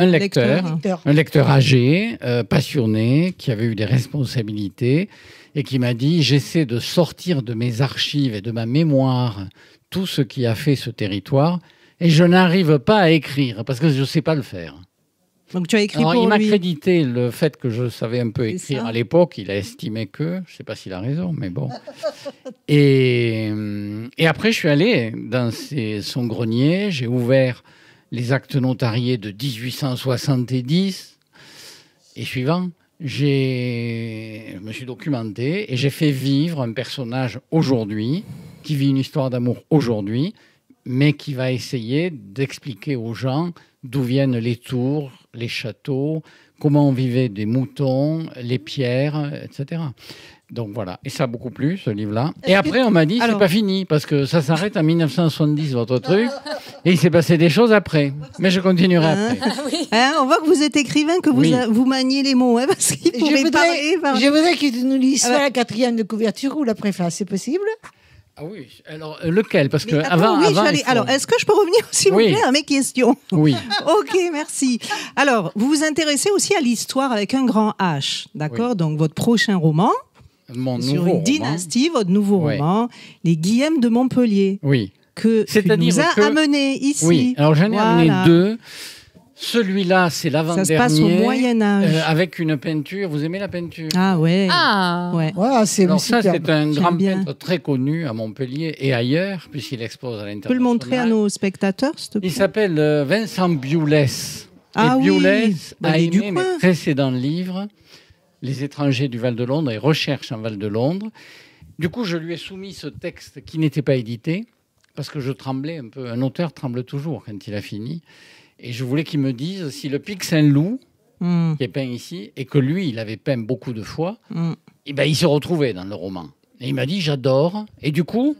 lecteur âgé, passionné, qui avait eu des responsabilités et qui m'a dit « J'essaie de sortir de mes archives et de ma mémoire tout ce qui a fait ce territoire et je n'arrive pas à écrire parce que je ne sais pas le faire. »
Donc tu as écrit pour lui.
Il m'a crédité le fait que je savais un peu écrire à l'époque. Il a estimé que, je ne sais pas s'il a raison, mais bon. Et après, je suis allé dans son grenier. J'ai ouvert les actes notariés de 1870 et suivant. je me suis documenté et j'ai fait vivre un personnage aujourd'hui, qui vit une histoire d'amour aujourd'hui, mais qui va essayer d'expliquer aux gens d'où viennent les tours, les châteaux, comment on vivait des moutons, les pierres, etc. Donc voilà, et ça a beaucoup plu, ce livre-là. Et après, on m'a dit, c'est pas fini, parce que ça s'arrête en 1970, votre truc, et il s'est passé des choses après. Mais je continuerai après.
On voit que vous êtes écrivain, que vous maniez les mots, parce qu'il pourrait parler.
Je voudrais que tu nous lises soit la 4e de couverture ou la préface, c'est possible?
Ah oui, alors lequel? Parce que avant,
Alors, est-ce que je peux revenir, s'il vous plaît, à mes questions?
Oui.
Ok, merci. Alors, vous vous intéressez aussi à l'histoire avec un grand H, d'accord?
Oui.
Donc, votre prochain roman, sur une dynastie, votre nouveau roman, Les Guillem de Montpellier.
Oui.
Que tu nous as amené ici.
Oui, alors j'en ai amené 2. Celui-là, c'est l'avant-dernier.
Ça se passe au Moyen-Âge.
Avec une peinture. Vous aimez la peinture?
Ah ouais.
Ouais, c'est
alors ça, c'est un grand peintre très connu à Montpellier et ailleurs, puisqu'il expose à l'international.
Tu peux le montrer à nos spectateurs, s'il te plaît?
Il s'appelle Vincent Biolès.
Ah
et Biolès a
aimé
mes précédents livres, Les étrangers du Val-de-Londres et Recherches en Val-de-Londres. Du coup, je lui ai soumis ce texte qui n'était pas édité, parce que je tremblais un peu. Un auteur tremble toujours quand il a fini. Et je voulais qu'il me dise si le Pic Saint-Loup, qui est peint ici, et que lui, il avait peint beaucoup de fois, et ben, il se retrouvait dans le roman. Et il m'a dit, j'adore. Et du coup,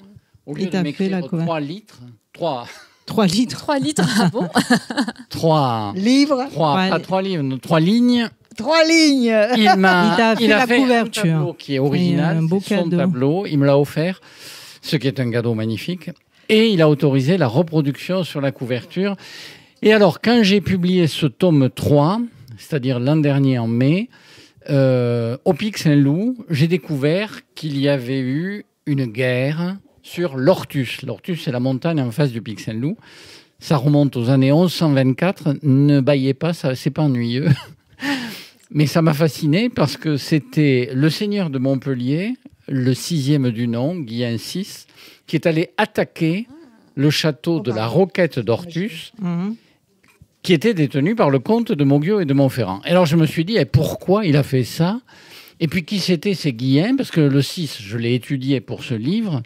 au lieu de m'écrire 3 litres... 3 litres.
3 litres, ah bon?
3
livres.
3 livres, 3 lignes.
3 lignes.
Il a fait
couverture.
Un tableau qui est original, c'est son tableau. Il me l'a offert, ce qui est un cadeau magnifique. Et il a autorisé la reproduction sur la couverture. Et alors, quand j'ai publié ce tome 3, c'est-à-dire l'an dernier en mai, au Pic Saint-Loup, j'ai découvert qu'il y avait eu une guerre sur l'Ortus. L'Ortus, c'est la montagne en face du Pic Saint-Loup. Ça remonte aux années 1124. Ne baillez pas, c'est pas ennuyeux. Mais ça m'a fasciné parce que c'était le seigneur de Montpellier, le 6e du nom, Guillaume VI, qui est allé attaquer le château de la Roquette d'Ortus, qui était détenu par le comte de Mauguio et de Montferrand. Et alors je me suis dit, pourquoi il a fait ça? Et puis qui c'était ces Guillem? Parce que le 6, je l'ai étudié pour ce livre.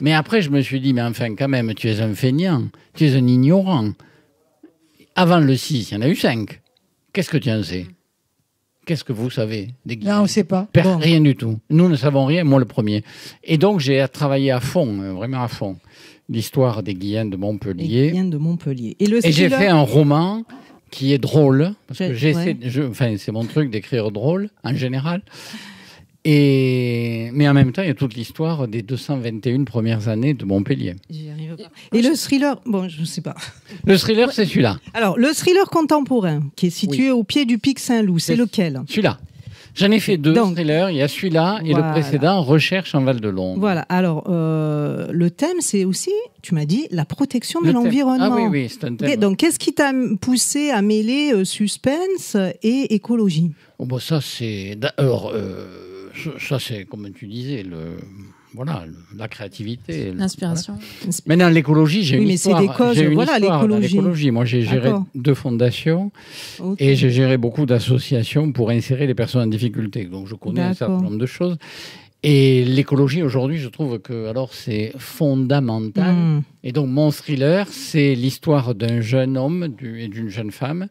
Mais après, je me suis dit, mais enfin, quand même, tu es un feignant, tu es un ignorant. Avant le 6, il y en a eu 5. Qu'est-ce que tu en sais? Qu'est-ce que vous savez des Guillem?
Non, on ne sait pas.
Rien du tout. Nous ne savons rien, moi le premier. Et donc, j'ai travaillé à fond, vraiment à fond, l'histoire des Guillem de Montpellier. Et j'ai fait un roman qui est drôle, parce que c'est mon truc d'écrire drôle, en général. Mais en même temps, il y a toute l'histoire des 221 premières années de Montpellier.
J'y arrive pas. Et le thriller, je ne sais pas.
Le thriller, c'est celui-là.
Alors, le thriller contemporain, qui est situé au pied du Pic Saint-Loup, c'est lequel?
Celui-là. J'en ai fait 2 thrillers. Il y a celui-là et le précédent, Recherche en Val-de-Londres. Voilà.
Alors, le thème, c'est aussi, tu m'as dit, la protection de l'environnement.
Ah oui, c'est un thème.
Donc, qu'est-ce qui t'a poussé à mêler suspense et écologie?
Ça, c'est... Alors, ça, c'est, comme tu disais, la créativité.
L'inspiration.
Voilà. Maintenant, l'écologie, j'ai une histoire.
Mais c'est des causes,
l'écologie. Moi, j'ai géré 2 fondations et j'ai géré beaucoup d'associations pour insérer les personnes en difficulté. Donc, je connais un certain nombre de choses. Et l'écologie, aujourd'hui, je trouve que c'est fondamental. Et donc, mon thriller, c'est l'histoire d'un jeune homme et d'une jeune femme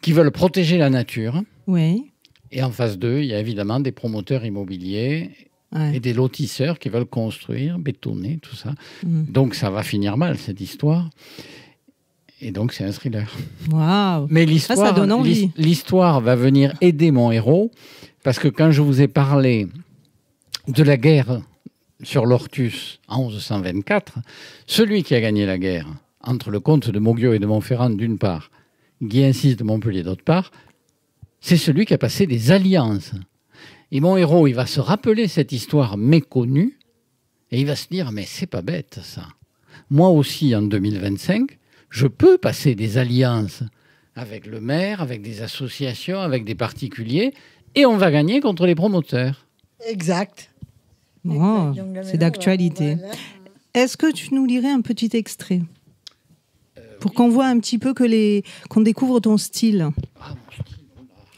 qui veulent protéger la nature.
Oui.
Et en face d'eux, il y a évidemment des promoteurs immobiliers et des lotisseurs qui veulent construire, bétonner, tout ça. Donc, ça va finir mal, cette histoire. Et donc, c'est un thriller.
Waouh.
Mais l'histoire,
ça donne envie.
L'histoire va venir aider mon héros, parce que quand je vous ai parlé de la guerre sur l'Ortus en 1124, celui qui a gagné la guerre entre le comte de Mauguio et de Montferrand, d'une part, Guillaume VI de Montpellier, d'autre part, c'est celui qui a passé des alliances. Et mon héros, il va se rappeler cette histoire méconnue et il va se dire, mais c'est pas bête ça. Moi aussi, en 2025, je peux passer des alliances avec le maire, avec des associations, avec des particuliers et on va gagner contre les promoteurs.
Exact.
Oh, c'est d'actualité. Voilà. Est-ce que tu nous lirais un petit extrait pour qu'on voit un petit peu qu'on découvre ton style?
Ah, mon style.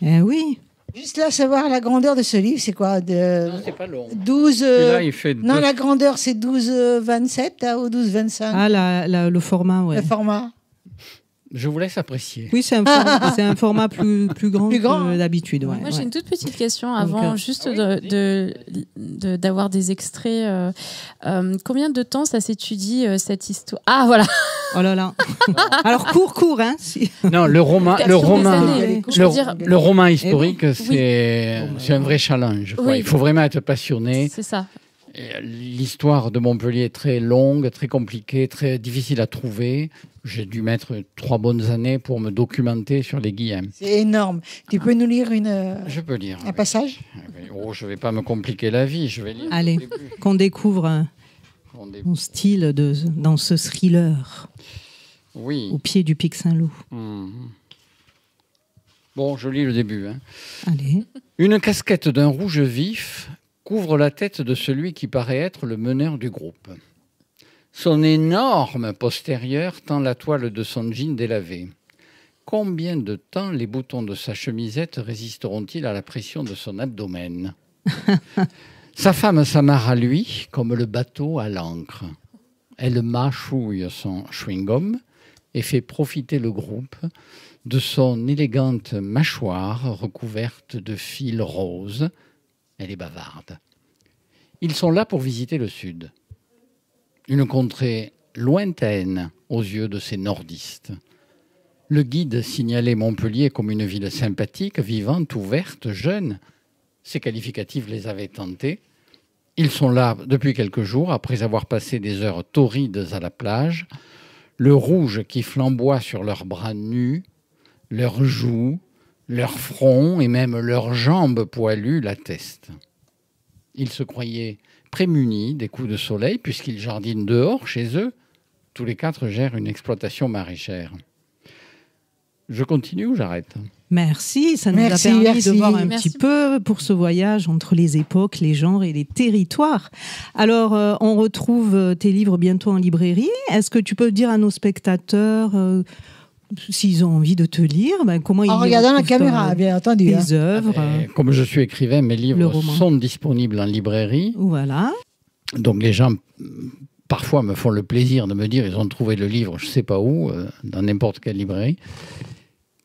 Eh oui.
Juste là, savoir la grandeur de ce livre, c'est quoi
Non, c'est pas long.
12.
Là, il fait
non, la grandeur, c'est 12,27 ou 12,25.
Ah, le format, ouais.
Le format.
Je vous laisse apprécier.
Oui, c'est un format plus grand que d'habitude. Ouais,
Moi, j'ai une toute petite question avant, juste d'avoir des extraits. Combien de temps ça s'étudie, cette histoire? Ah, voilà.
Oh là là. Alors, court, hein.
Non, le roman historique, c'est un vrai challenge.
Oui.
Il faut vraiment être passionné.
C'est ça.
L'histoire de Montpellier est très longue, très compliquée, très difficile à trouver. J'ai dû mettre 3 bonnes années pour me documenter sur les Guillem.
C'est énorme. Tu peux nous lire
Je peux lire.
Un passage?
Oh, je ne vais pas me compliquer la vie. Je vais lire.
Allez, qu'on découvre mon style dans ce thriller.
Oui.
Au pied du Pic Saint-Loup.
Bon, je lis le début. Hein.
Allez.
Une casquette d'un rouge vif couvre la tête de celui qui paraît être le meneur du groupe. Son énorme postérieur tend la toile de son jean délavé. Combien de temps les boutons de sa chemisette résisteront-ils à la pression de son abdomen? Sa femme s'amarre à lui comme le bateau à l'ancre. Elle mâchouille son chewing-gum et fait profiter le groupe de son élégante mâchoire recouverte de fils roses. Elle est bavarde. Ils sont là pour visiter le sud. Une contrée lointaine aux yeux de ces nordistes. Le guide signalait Montpellier comme une ville sympathique, vivante, ouverte, jeune. Ces qualificatifs les avaient tentés. Ils sont là depuis quelques jours, après avoir passé des heures torrides à la plage. Le rouge qui flamboie sur leurs bras nus, leurs joues, leurs fronts et même leurs jambes poilues l'attestent. Ils se croyaient prémunis des coups de soleil puisqu'ils jardinent dehors chez eux. Tous les 4 gèrent une exploitation maraîchère. Je continue ou j'arrête?
Merci, ça nous a permis de voir un petit peu pour ce voyage entre les époques, les genres et les territoires. Alors, on retrouve tes livres bientôt en librairie. Est-ce que tu peux dire à nos spectateurs... s'ils ont envie de te lire, comment ils
regardant la caméra, bien entendu.
Tes œuvres.
Comme je suis écrivain, mes livres sont disponibles en librairie.
Voilà.
Donc les gens, parfois, me font le plaisir de me dire ils ont trouvé le livre, je ne sais pas où, dans n'importe quelle librairie.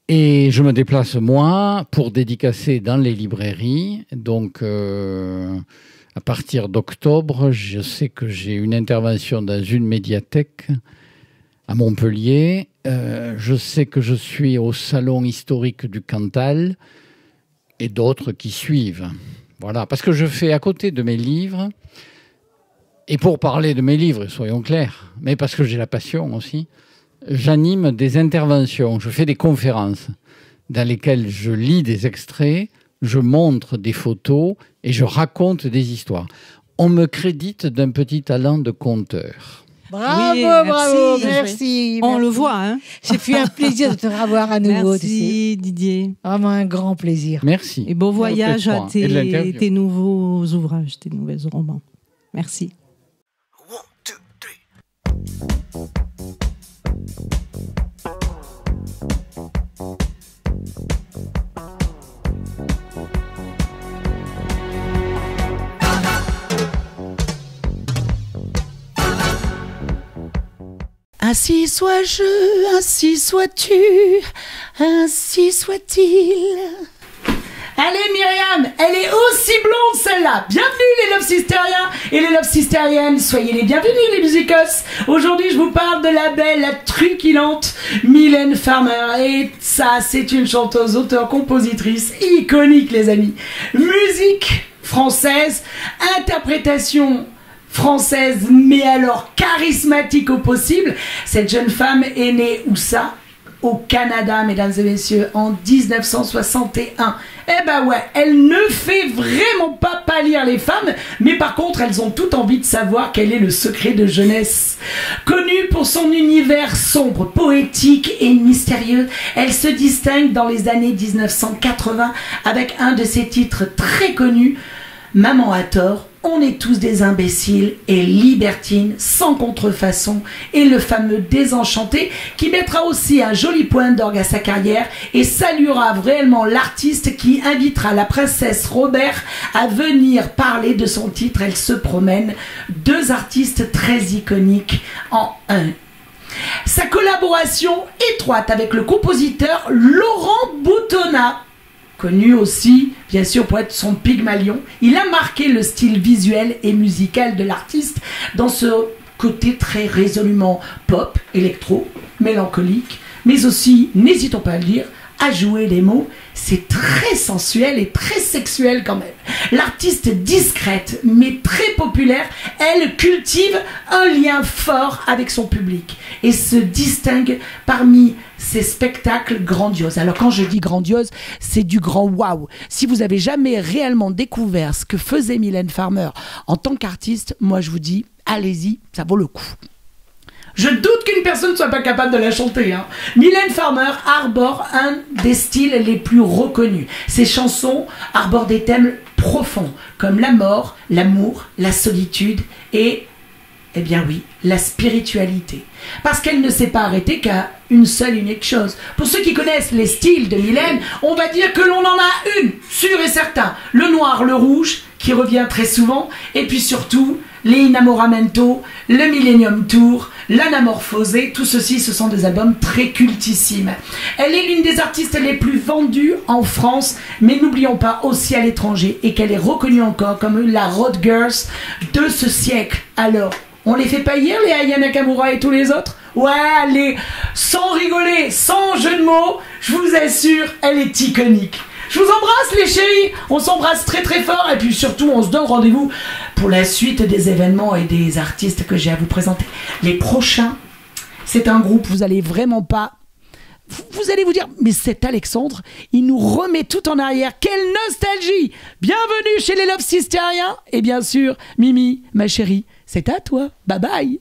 Et je me déplace, moi, pour dédicacer dans les librairies. Donc, à partir d'octobre, je sais que j'ai une intervention dans une médiathèque à Montpellier. Je sais que je suis au salon historique du Cantal et d'autres qui suivent. Voilà, parce que je fais à côté de mes livres, et pour parler de mes livres, soyons clairs, mais parce que j'ai la passion aussi, j'anime des interventions, je fais des conférences dans lesquelles je lis des extraits, je montre des photos et je raconte des histoires. On me crédite d'un petit talent de conteur.
Bravo,
oui,
merci.
On le voit, hein.
C'est fait un plaisir de te revoir à nouveau.
Merci Didier.
Vraiment un grand plaisir.
Merci.
Et bon voyage à tes nouveaux ouvrages, tes nouvelles romans. Merci.
1, 2, 3. Ainsi sois-je, ainsi sois-tu, ainsi soit-il. Allez Myriam, elle est aussi blonde celle-là. Bienvenue les Love Sisteriens et les Love Sisteriennes. Soyez les bienvenus les musicos. Aujourd'hui je vous parle de la belle, la truculente Mylène Farmer. Et ça c'est une chanteuse, auteure, compositrice iconique les amis. Musique française, interprétation française, mais alors charismatique au possible. Cette jeune femme est née où ça? Au Canada, mesdames et messieurs, en 1961. Eh ben ouais, elle ne fait vraiment pas pâlir les femmes, mais par contre, elles ont toutes envie de savoir quel est le secret de jeunesse. Connue pour son univers sombre, poétique et mystérieux, elle se distingue dans les années 1980 avec un de ses titres très connus,
Maman a tort, on est tous des imbéciles et libertines, sans contrefaçon, et le fameux désenchanté qui mettra aussi un joli point d'orgue à sa carrière et saluera réellement l'artiste qui invitera la princesse Robert à venir parler de son titre Elle se promène, 2 artistes très iconiques en un. Sa collaboration étroite avec le compositeur Laurent Boutonnat, connu aussi, bien sûr, pour être son Pygmalion, il a marqué le style visuel et musical de l'artiste dans ce côté très résolument pop, électro, mélancolique, mais aussi, n'hésitons pas à le dire, à jouer les mots, c'est très sensuel et très sexuel quand même. L'artiste discrète, mais très populaire, elle cultive un lien fort avec son public et se distingue parmi ses spectacles grandioses. Alors quand je dis grandiose, c'est du grand waouh. Si vous avez jamais réellement découvert ce que faisait Mylène Farmer en tant qu'artiste, moi je vous dis, allez-y, ça vaut le coup. Je doute qu'une personne ne soit pas capable de la chanter. Mylène Farmer arbore un des styles les plus reconnus. Ses chansons arborent des thèmes profonds, comme la mort, l'amour, la solitude et, eh bien oui, la spiritualité. Parce qu'elle ne s'est pas arrêtée qu'à une seule unique chose. Pour ceux qui connaissent les styles de Mylène, on va dire que l'on en a une, sûr et certain. Le noir, le rouge, qui revient très souvent, et puis surtout, les Innamoramento, le Millennium Tour, l'Anamorphosé, tout ceci, ce sont des albums très cultissimes. Elle est l'une des artistes les plus vendues en France, mais n'oublions pas aussi à l'étranger, et qu'elle est reconnue encore comme la road girls de ce siècle. Alors, on les fait paillir, les Aya Nakamura et tous les autres? Ouais, allez, sans rigoler, sans jeu de mots, je vous assure, elle est iconique. Je vous embrasse les chéris, on s'embrasse très très fort et puis surtout on se donne rendez-vous pour la suite des événements et des artistes que j'ai à vous présenter. Les prochains, c'est un groupe, vous allez vraiment pas... Vous allez vous dire, mais cet Alexandre, il nous remet tout en arrière. Quelle nostalgie! Bienvenue chez les Love Sisteriens. Et bien sûr, Mimi, ma chérie, c'est à toi. Bye bye.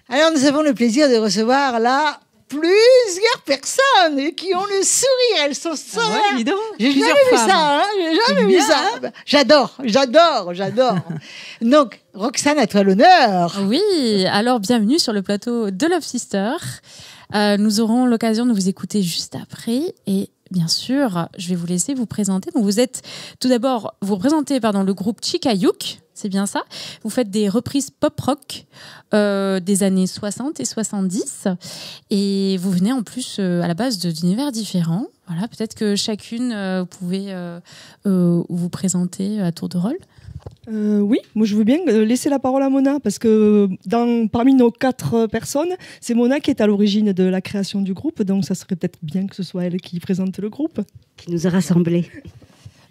Alors nous avons le plaisir de recevoir là plusieurs personnes qui ont le sourire. Elles sont solaires.
Ouais,
j'ai jamais vu ça. J'ai jamais vu ça. J'adore. Donc, Roxane, à toi l'honneur.
Oui, alors bienvenue sur le plateau de Love Sister. Nous aurons l'occasion de vous écouter juste après et bien sûr, je vais vous laisser vous présenter. Donc vous êtes tout d'abord, vous représentez le groupe Chikayuk, c'est bien ça. Vous faites des reprises pop-rock des années 60 et 70 et vous venez en plus à la base d'univers différents. Voilà, peut-être que chacune vous pouvez vous présenter à tour de rôle.
Oui, moi je veux bien laisser la parole à Mona parce que parmi nos 4 personnes, c'est Mona qui est à l'origine de la création du groupe, donc ça serait peut-être bien que ce soit elle qui présente le groupe.
Qui nous a rassemblés.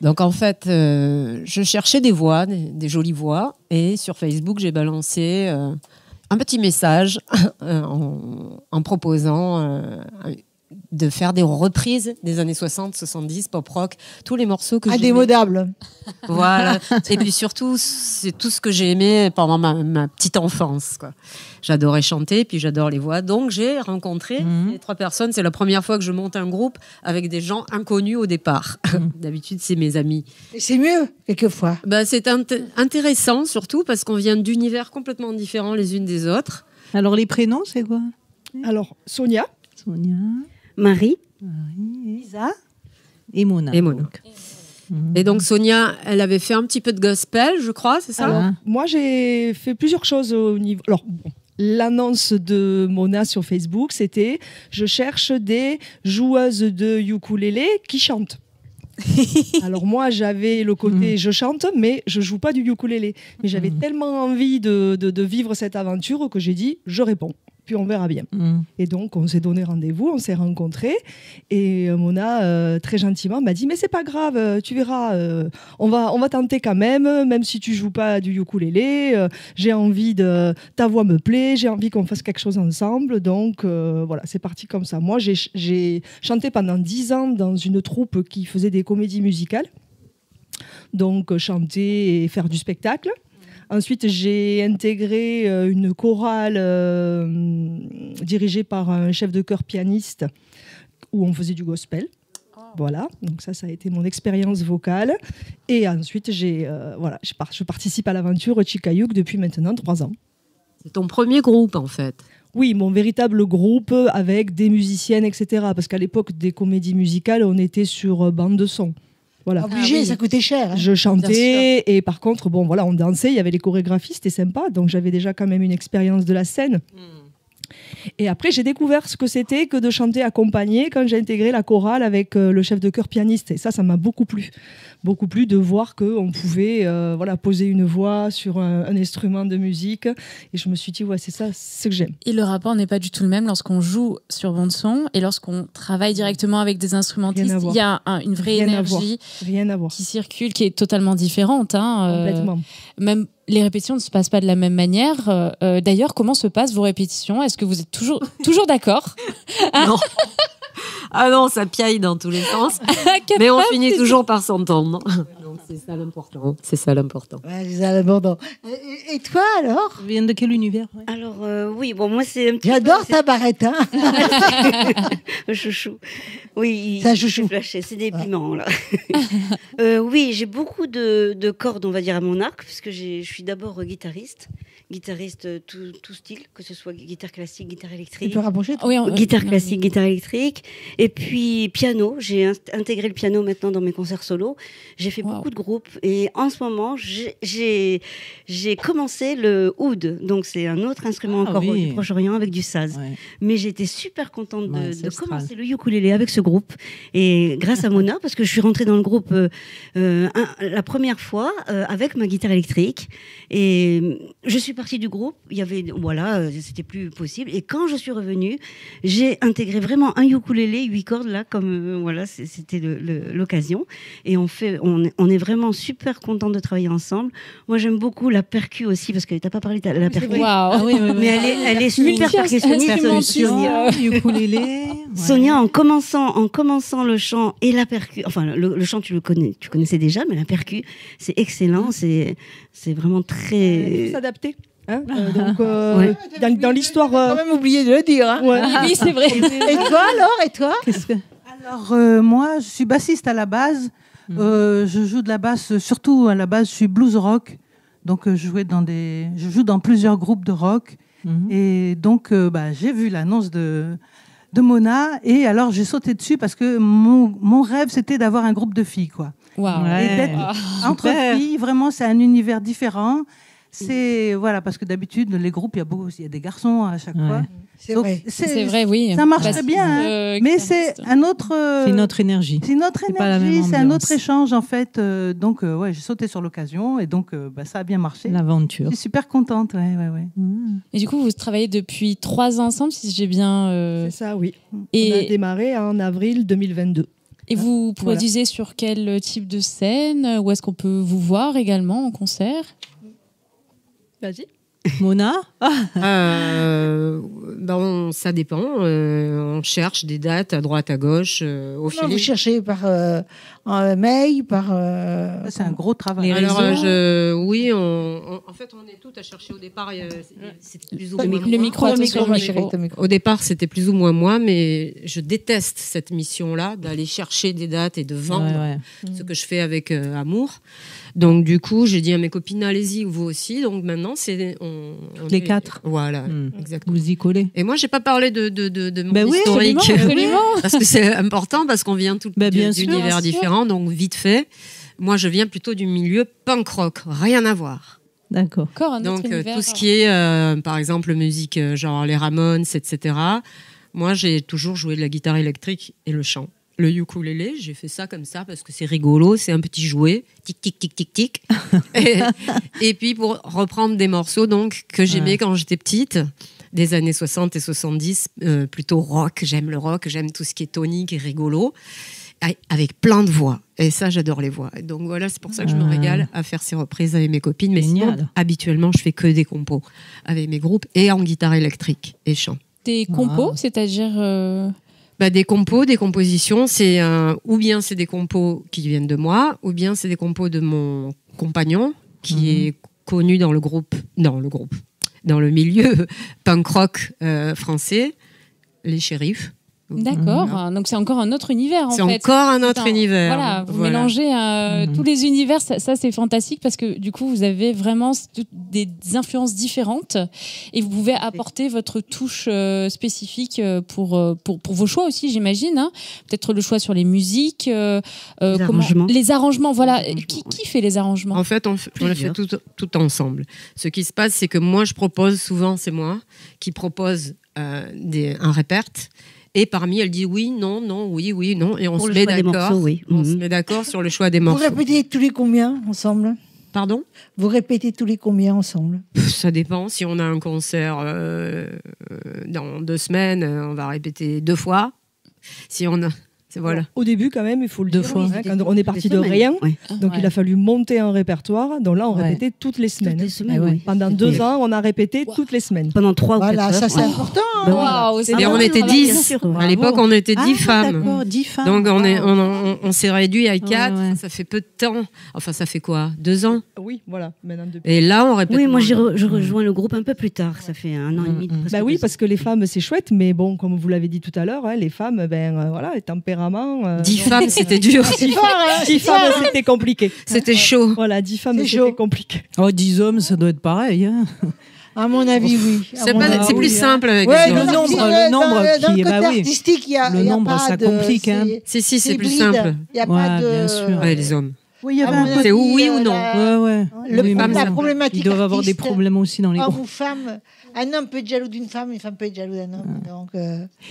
Donc en fait, je cherchais des voix, des jolies voix, et sur Facebook j'ai balancé un petit message en proposant de faire des reprises des années 60, 70, pop-rock, tous les morceaux que j'aimais.
Indémodable.
Voilà. Et puis surtout, c'est tout ce que j'ai aimé pendant ma petite enfance, quoi. J'adorais chanter, puis j'adore les voix. Donc j'ai rencontré les 3 personnes. C'est la première fois que je monte un groupe avec des gens inconnus au départ. D'habitude, c'est mes amis.
Et c'est mieux, quelquefois.
C'est intéressant, surtout parce qu'on vient d'univers complètement différents les unes des autres.
Alors les prénoms, c'est quoi?
Alors, Sonia.
Marie,
Lisa et Mona.
Et donc Sonia, elle avait fait un petit peu de gospel, je crois, c'est ça?
Alors, moi, j'ai fait plusieurs choses au niveau... Alors, l'annonce de Mona sur Facebook, c'était « Je cherche des joueuses de ukulélé qui chantent ». Alors moi, j'avais le côté je chante, mais je joue pas du ukulélé. Mais j'avais tellement envie de vivre cette aventure que j'ai dit « Je réponds ». Puis on verra bien. Et donc, on s'est donné rendez-vous, on s'est rencontrés. Et Mona, très gentiment, m'a dit « Mais c'est pas grave, tu verras, on va tenter quand même si tu joues pas du ukulélé. J'ai envie ta voix me plaît, j'ai envie qu'on fasse quelque chose ensemble. » Donc, voilà, c'est parti comme ça. Moi, j'ai chanté pendant 10 ans dans une troupe qui faisait des comédies musicales. Donc, chanter et faire du spectacle. Ensuite, j'ai intégré une chorale dirigée par un chef de chœur pianiste où on faisait du gospel. Voilà, donc ça a été mon expérience vocale. Et ensuite, je participe à l'aventure Chicayuk depuis maintenant 3 ans.
C'est ton premier groupe, en fait.
Oui, mon véritable groupe avec des musiciennes, etc. Parce qu'à l'époque des comédies musicales, on était sur bande de son. Voilà.
Obligé, ça coûtait cher. Hein.
Je chantais et par contre, on dansait, il y avait les chorégraphies, c'était sympa. Donc j'avais déjà quand même une expérience de la scène. Et après, j'ai découvert ce que c'était que de chanter accompagné quand j'ai intégré la chorale avec le chef de chœur pianiste. Et ça m'a beaucoup plu. Beaucoup plu de voir qu'on pouvait poser une voix sur un instrument de musique. Et je me suis dit, c'est ça, c'est ce que j'aime.
Et le rapport n'est pas du tout le même lorsqu'on joue sur bande-son et lorsqu'on travaille directement avec des instrumentistes. Il y a une vraie énergie qui circule, qui est totalement différente. Hein,
complètement.
Même les répétitions ne se passent pas de la même manière. D'ailleurs, comment se passent vos répétitions ? Est-ce que vous êtes toujours d'accord ?
Non. Ah non, ça piaille dans tous les sens. Mais on finit toujours par s'entendre. Donc c'est ça l'important.
C'est ça l'important. Et toi alors ?
Tu viens de quel univers ?
Alors moi c'est un petit
J'adore ta barrette, hein.
Chouchou. Oui,
c'est un chouchou.
C'est des piments là. Oui, j'ai beaucoup de cordes, on va dire, à mon arc, puisque je suis d'abord guitariste tout style, que ce soit guitare classique, guitare électrique.
Tu peux rapprocher ?
Guitare classique, guitare électrique, et puis piano. J'ai intégré le piano maintenant dans mes concerts solo. J'ai fait beaucoup de groupes et en ce moment j'ai commencé le oud, donc c'est un autre instrument du Proche-Orient avec du saz. Ouais. Mais j'étais super contente de commencer le ukulélé avec ce groupe et grâce à Mona, parce que je suis rentrée dans le groupe la première fois avec ma guitare électrique et je suis partie du groupe. Il y avait c'était plus possible et quand je suis revenue, j'ai intégré vraiment un ukulélé 8 cordes là comme c'était l'occasion et on est vraiment super contents de travailler ensemble. Moi, j'aime beaucoup la percu aussi, parce que tu n'as pas parlé de la percu. Mais elle est super percussionniste. Sonia, en commençant le chant et la percu, enfin, le chant, tu connaissais déjà, mais la percu, c'est excellent. C'est vraiment très...
Il faut s'adapter. Dans l'histoire...
quand même oublié de le dire. Hein.
Oui, c'est vrai.
Et toi, alors
Alors, moi, je suis bassiste à la base. Je joue de la basse, surtout à la base, je suis blues rock. Donc, je joue dans plusieurs groupes de rock. Et donc, j'ai vu l'annonce de Mona. Et alors, j'ai sauté dessus parce que mon rêve, c'était d'avoir un groupe de filles, quoi.
Wow.
Et d'être entre filles, vraiment, c'est un univers différent. C'est parce que d'habitude les groupes il y a des garçons à chaque fois.
C'est vrai.
C'est vrai, oui.
Ça marche très bien, mais c'est un autre.
C'est une autre énergie.
C'est une autre énergie, c'est un autre échange en fait. Donc j'ai sauté sur l'occasion et donc ça a bien marché.
L'aventure.
Je suis super contente, ouais.
Et du coup, vous travaillez depuis 3 ans ensemble, si j'ai bien.
C'est ça, oui. Et on a démarré en avril 2022.
Et vous produisez sur quel type de scène ? Où est-ce qu'on peut vous voir également en concert ?
Vas-y.
Mona ça dépend. On cherche des dates à droite, à gauche, au fil.
Vous cherchez par mail, par...
C'est un gros travail.
Alors, en fait, on est toutes à chercher au départ. C'était plus ou moins
le micro.
Au départ, c'était plus ou moins moi, mais je déteste cette mission-là, d'aller chercher des dates et de vendre ce que je fais avec amour. Donc, du coup, j'ai dit à mes copines, allez-y, vous aussi. Donc, maintenant,
les 4.
Voilà, exactement.
Vous y collez.
Et moi, j'ai pas parlé de mon historique.
Absolument.
Parce que c'est important, parce qu'on vient d'univers différents. Donc, vite fait. Moi, je viens plutôt du milieu punk rock. Rien à voir.
D'accord.
Donc, tout ce qui est, par exemple, musique genre les Ramones, etc. Moi, j'ai toujours joué de la guitare électrique et le chant. Le ukulélé, j'ai fait ça comme ça parce que c'est rigolo, c'est un petit jouet, tic tic tic tic tic. Et puis pour reprendre des morceaux donc que j'aimais quand j'étais petite, des années 60 et 70, plutôt rock, j'aime le rock, j'aime tout ce qui est tonique et rigolo, avec plein de voix. Et ça, j'adore les voix. Donc voilà, c'est pour ça que je me régale à faire ces reprises avec mes copines. Mais sinon, habituellement, je fais que des compos avec mes groupes et en guitare électrique et chant.
Des compos, c'est-à-dire
des compos, des compositions, c'est ou bien c'est des compos qui viennent de moi, ou bien c'est des compos de mon compagnon qui est connu dans le milieu punk rock français, les Shérifs.
D'accord. Donc c'est encore un autre univers en fait.
C'est encore un autre univers.
Voilà, vous mélangez tous les univers. Ça c'est fantastique parce que du coup vous avez vraiment des influences différentes et vous pouvez apporter votre touche spécifique pour vos choix aussi, j'imagine. Hein. Peut-être le choix sur les musiques, les arrangements. Voilà. Qui fait les arrangements?
En fait, on le fait tout ensemble. Ce qui se passe, c'est que moi, je propose souvent, c'est moi qui propose un réperte. Et parmi, elle dit oui, non, non, oui, oui, non. Et on se met d'accord. On se met d'accord sur le choix des morceaux.
Vous répétez tous les combien ensemble?
Pardon?
Vous répétez tous les combien ensemble?
Ça dépend. Si on a un concert dans 2 semaines, on va répéter 2 fois. Si on a... Voilà.
Au début, quand même, il faut le dire, fois. Hein, quand on est parti de rien, donc il a fallu monter un répertoire. Donc là, on répétait toutes les semaines. Toutes les semaines Pendant 2 ans, on a répété toutes les semaines.
Pendant 3 ou 4 heures.
Ça, c'est important.
Et on était 10. À l'époque, on était 10 femmes.
10 femmes.
Donc on s'est réduit à 4. Ça fait peu de temps. Enfin, ça fait quoi? 2 ans?
Oui, voilà.
Et là, on répète.
Oui, moi, je rejoins le groupe un peu plus tard. Ça fait 1 an et demi.
Bah oui, parce que les femmes, c'est chouette. Mais bon, comme vous l'avez dit tout à l'heure, les femmes, les tempéraments.
10 femmes, c'était dur.
10 femmes, c'était compliqué.
C'était chaud.
Voilà, 10 femmes, c'était compliqué.
10 hommes, ça doit être pareil. Hein.
À mon avis, oui.
C'est plus simple avec
le nombre
qui est artistique,
le nombre, ça complique.
Si, c'est plus simple.
Il n'y a pas de.
Bien sûr.
Les hommes.
Oui, il y avait un peu.
C'est oui ou non.
La problématique.
Ils doivent avoir des problèmes aussi dans les groupes.
Homme ou femme, un homme peut être jaloux d'une femme, une femme peut être jalouse d'un homme. Donc,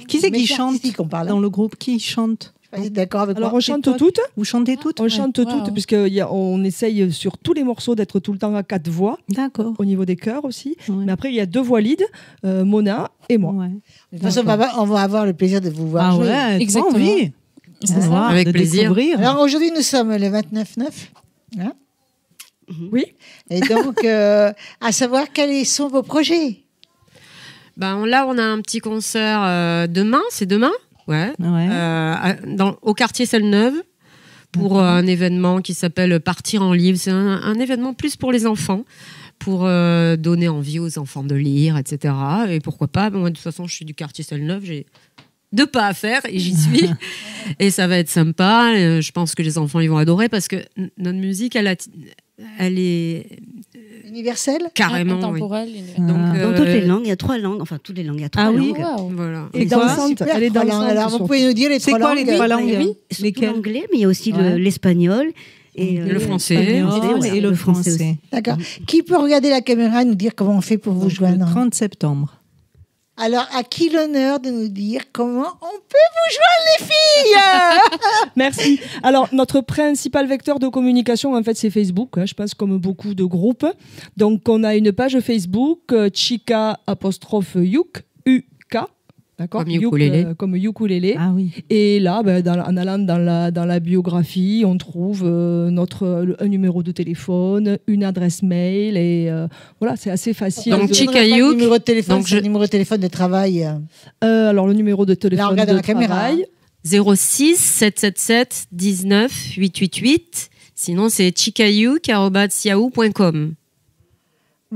qui c'est qui chante dans le groupe? Qui chante?
D'accord avec
moi. Alors on chante toutes.
Vous chantez toutes?
On chante toutes, puisqu'on essaye sur tous les morceaux d'être tout le temps à 4 voix.
D'accord.
Au niveau des chœurs aussi. Ouais. Mais après, il y a 2 voix lead, Mona et moi.
Ouais.
De toute façon, on va avoir le plaisir de vous voir jouer.
Ouais,
exactement.
Envie.
C'est ça.
Avec plaisir.
Découvrir.
Alors aujourd'hui, nous sommes le 29/9. Hein?
Oui.
Et donc, à savoir quels sont vos projets?
Là, on a un petit concert demain. C'est demain? Ouais. Au quartier Selle-Neuve pour un événement qui s'appelle Partir en livre. C'est un événement plus pour les enfants, pour donner envie aux enfants de lire, etc. Et pourquoi pas, moi de toute façon je suis du quartier Selle-Neuve, j'ai 2 pas à faire et j'y suis. Et ça va être sympa. Je pense que les enfants ils vont adorer parce que notre musique elle est
universelle,
carrément,
intemporelle.
Oui. Donc,
dans toutes les langues, il y a 3 langues. Enfin, toutes les langues, il y a 3 langues.
Wow. Voilà.
Et dansante, elle est dansante.
Alors, vous pouvez nous dire les 3 langues?
C'est quoi les 3 langues?
L'anglais, mais il y a aussi l'espagnol. Et
le français.
Et le français.
D'accord. Qui peut regarder la caméra et nous dire comment on fait pour vous joindre?
Le 30 septembre.
Alors, à qui l'honneur de nous dire comment on peut vous joindre, les filles?
Merci. Alors, notre principal vecteur de communication, en fait, c'est Facebook. Je pense comme beaucoup de groupes. Donc, on a une page Facebook, Chika_Yuk, UK. D'accord. Comme ukulélé.
Ah oui.
Et là, en allant dans la biographie, on trouve un numéro de téléphone, une adresse mail et voilà, c'est assez facile.
Donc Chika_Yuk.
Numéro de téléphone, c'est le numéro de téléphone de travail.
Alors le numéro de téléphone de travail.
06 777 19 888. Sinon c'est chikayouk@yahoo.com.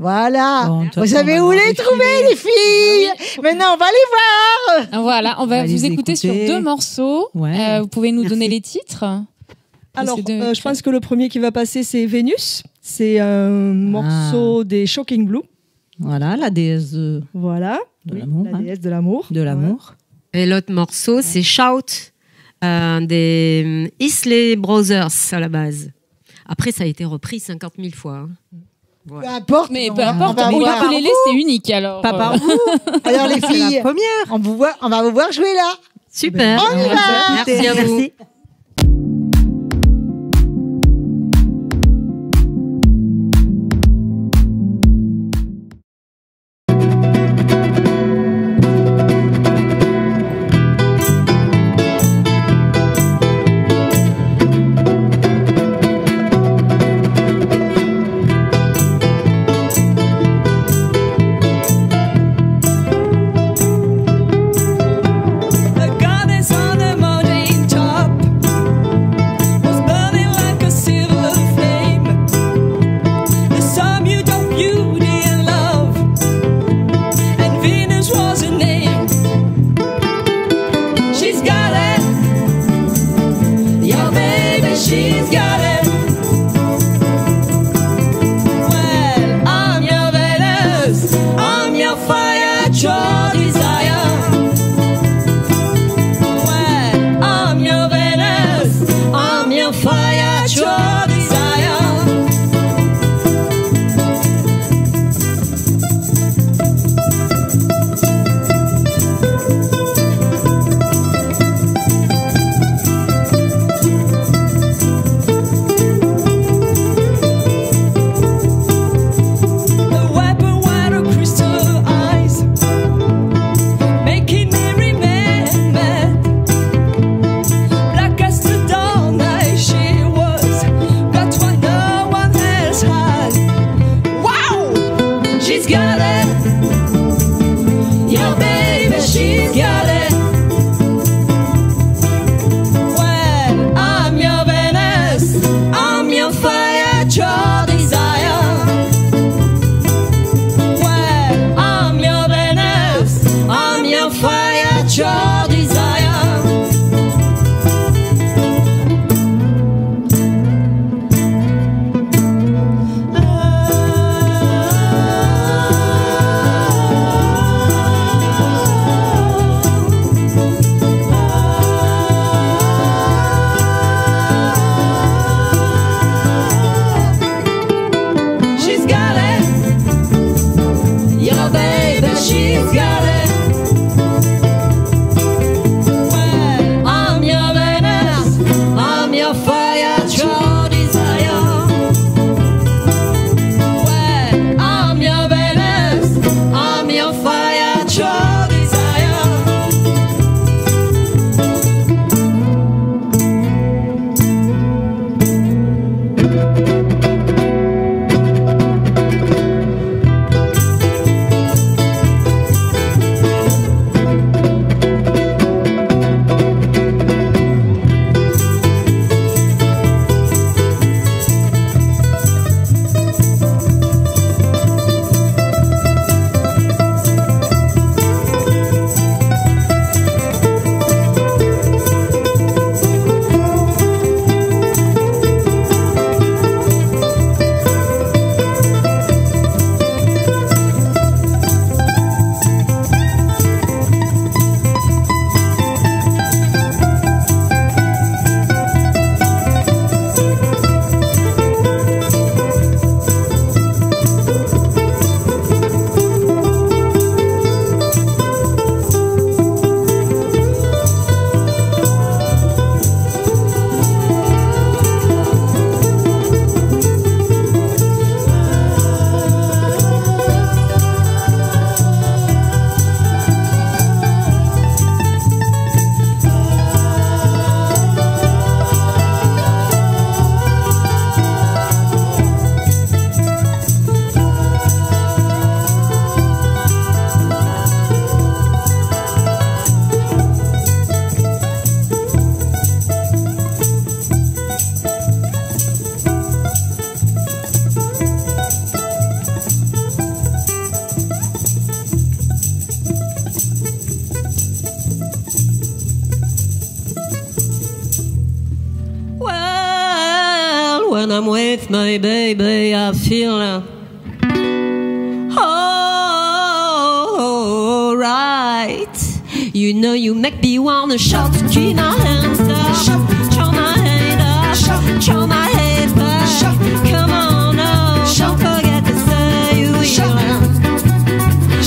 Voilà. Bon, vous savez où les trouver, les filles? Maintenant, on va les voir.
Voilà, on va vous écouter sur 2 morceaux. Ouais. Vous pouvez nous donner les titres?
Alors, je pense que le premier qui va passer, c'est Vénus. C'est un morceau des Shocking Blue.
Voilà, la déesse
de l'amour. La déesse de l'amour.
De l'amour.
Et l'autre morceau, c'est Shout des Isley Brothers à la base. Après, ça a été repris 50 000 fois.
Ouais. Peu importe,
mais ukulélé, c'est unique alors.
Pas par vous.
Alors les filles,
la première.
On va vous voir jouer là.
Super.
On y va.
Merci à vous.
Merci.
The goddess on the mountain top. your desire. Well, I'm your Venus, I'm your fire, your desire. She's got it. Well, I'm your Venus, I'm your fire, your desire. Well, I'm your Venus, I'm your fire, your desire. When I'm with my baby, I feel alright. You know you make me wanna shout, keep my hands up, throw my head up, throw my head back. Come on now, don't forget to say you will.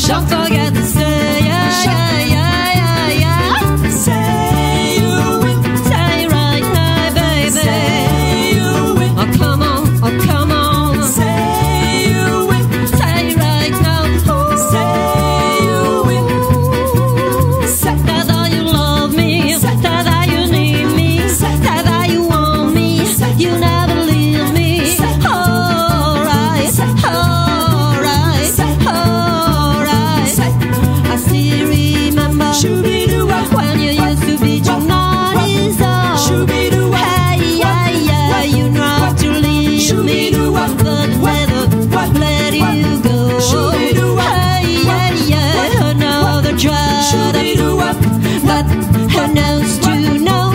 Don't forget to say yeah, yeah, yeah, yeah, yeah. Say you will, say right now, baby. Say you will. Oh come on, oh come on. Say you will, say right now. Oh, say you will. Say that you love me, say that you need me, say that you want me, you never leave me. Alright, alright, alright. I still remember when you used to be your naughty zone. Hey, yeah, yeah, you know how to leave me, but never let you go. Hey, yeah, yeah, another try, but who knows to know?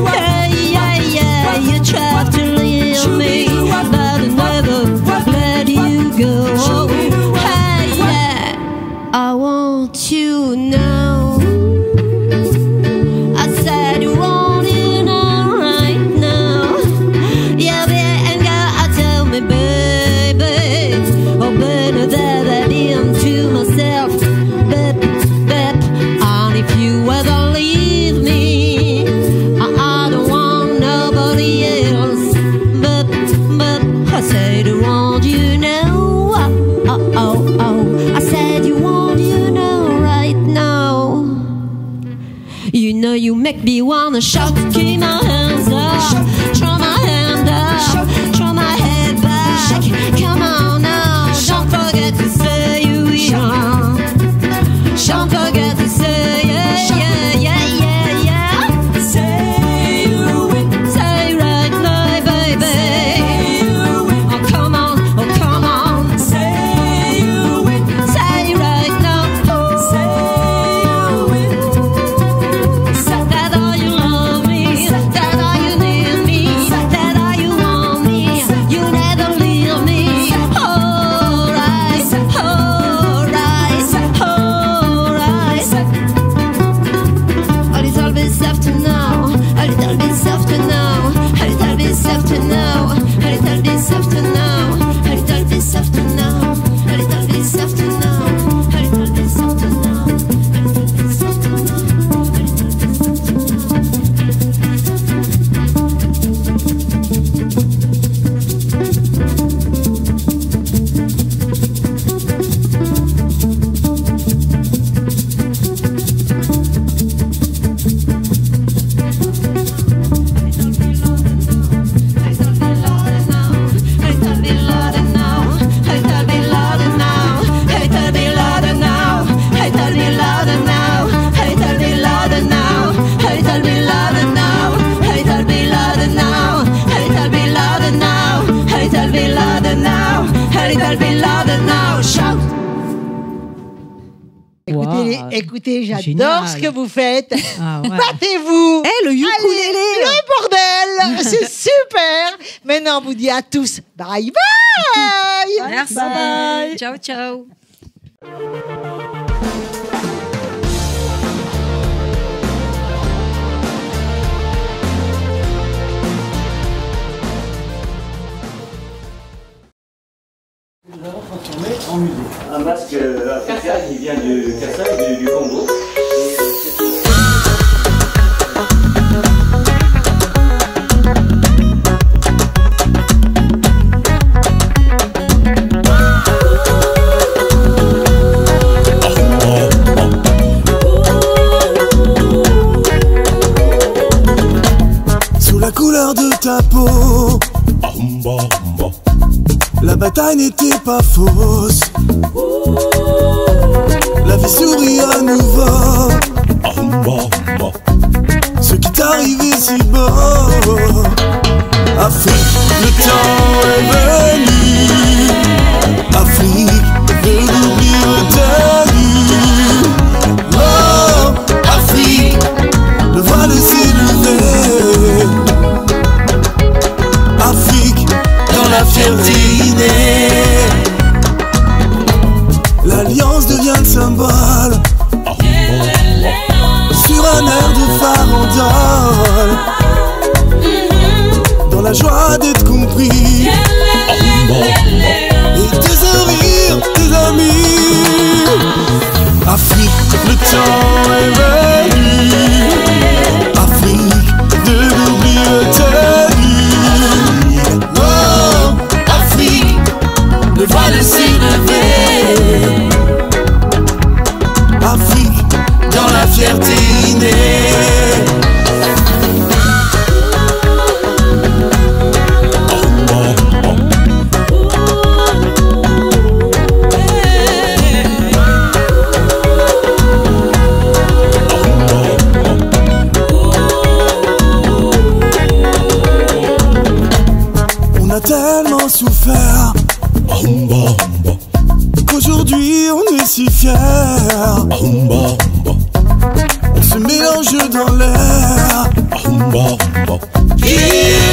Hey, yeah, yeah, you tried to leave me, but never let you go. Hey, yeah, I want you now. I said you want you now, right now. Yeah, baby, and tell me, baby. Oh, baby, that I am to myself, baby, baby. And if you ever leave me, I don't want nobody else, but I said I want you now. Oh, oh, oh. I said you want you now, right now. You know you make me wanna shout, keep my hands up, throw my hand up, throw my head back. Come on now, don't forget to say you will. Don't forget to say yeah, yeah, yeah, yeah, yeah. Say you will, say right now, baby. Oh Little beloved now, shout.
Écoutez, j'adore ce que vous faites.
Ah, ouais.
Battez-vous.
Le ukulélé.
Allez, le bordel. C'est super. Maintenant, on vous dit à tous bye bye.
Merci.
Bye bye.
Ciao, ciao.
Nous avons transformé en musée. Un masque africain qui vient du Kassai et du Congo.
Sous la couleur de ta peau, la bataille n'était pas fausse. La vie sourit à nouveau. Ce qui t'arrivait si beau. Afrique, le temps est venu. Afrique, veut l'oublier retenu. Oh, Afrique, le voile s'est levé. Afrique, dans la fierté innée. L'alliance devient le symbole. Sur un air de farandole. Dans la joie d'être compris. Et de sourire tes amis. Afrique, le temps est venu. Afrique, de l'oubli retenu. Oh, Afrique, le voile s'est levé. Afrique, dans la fierté innée. On a tellement souffert qu'aujourd'hui on est si fiers. On se mélange dans l'air. Yeah.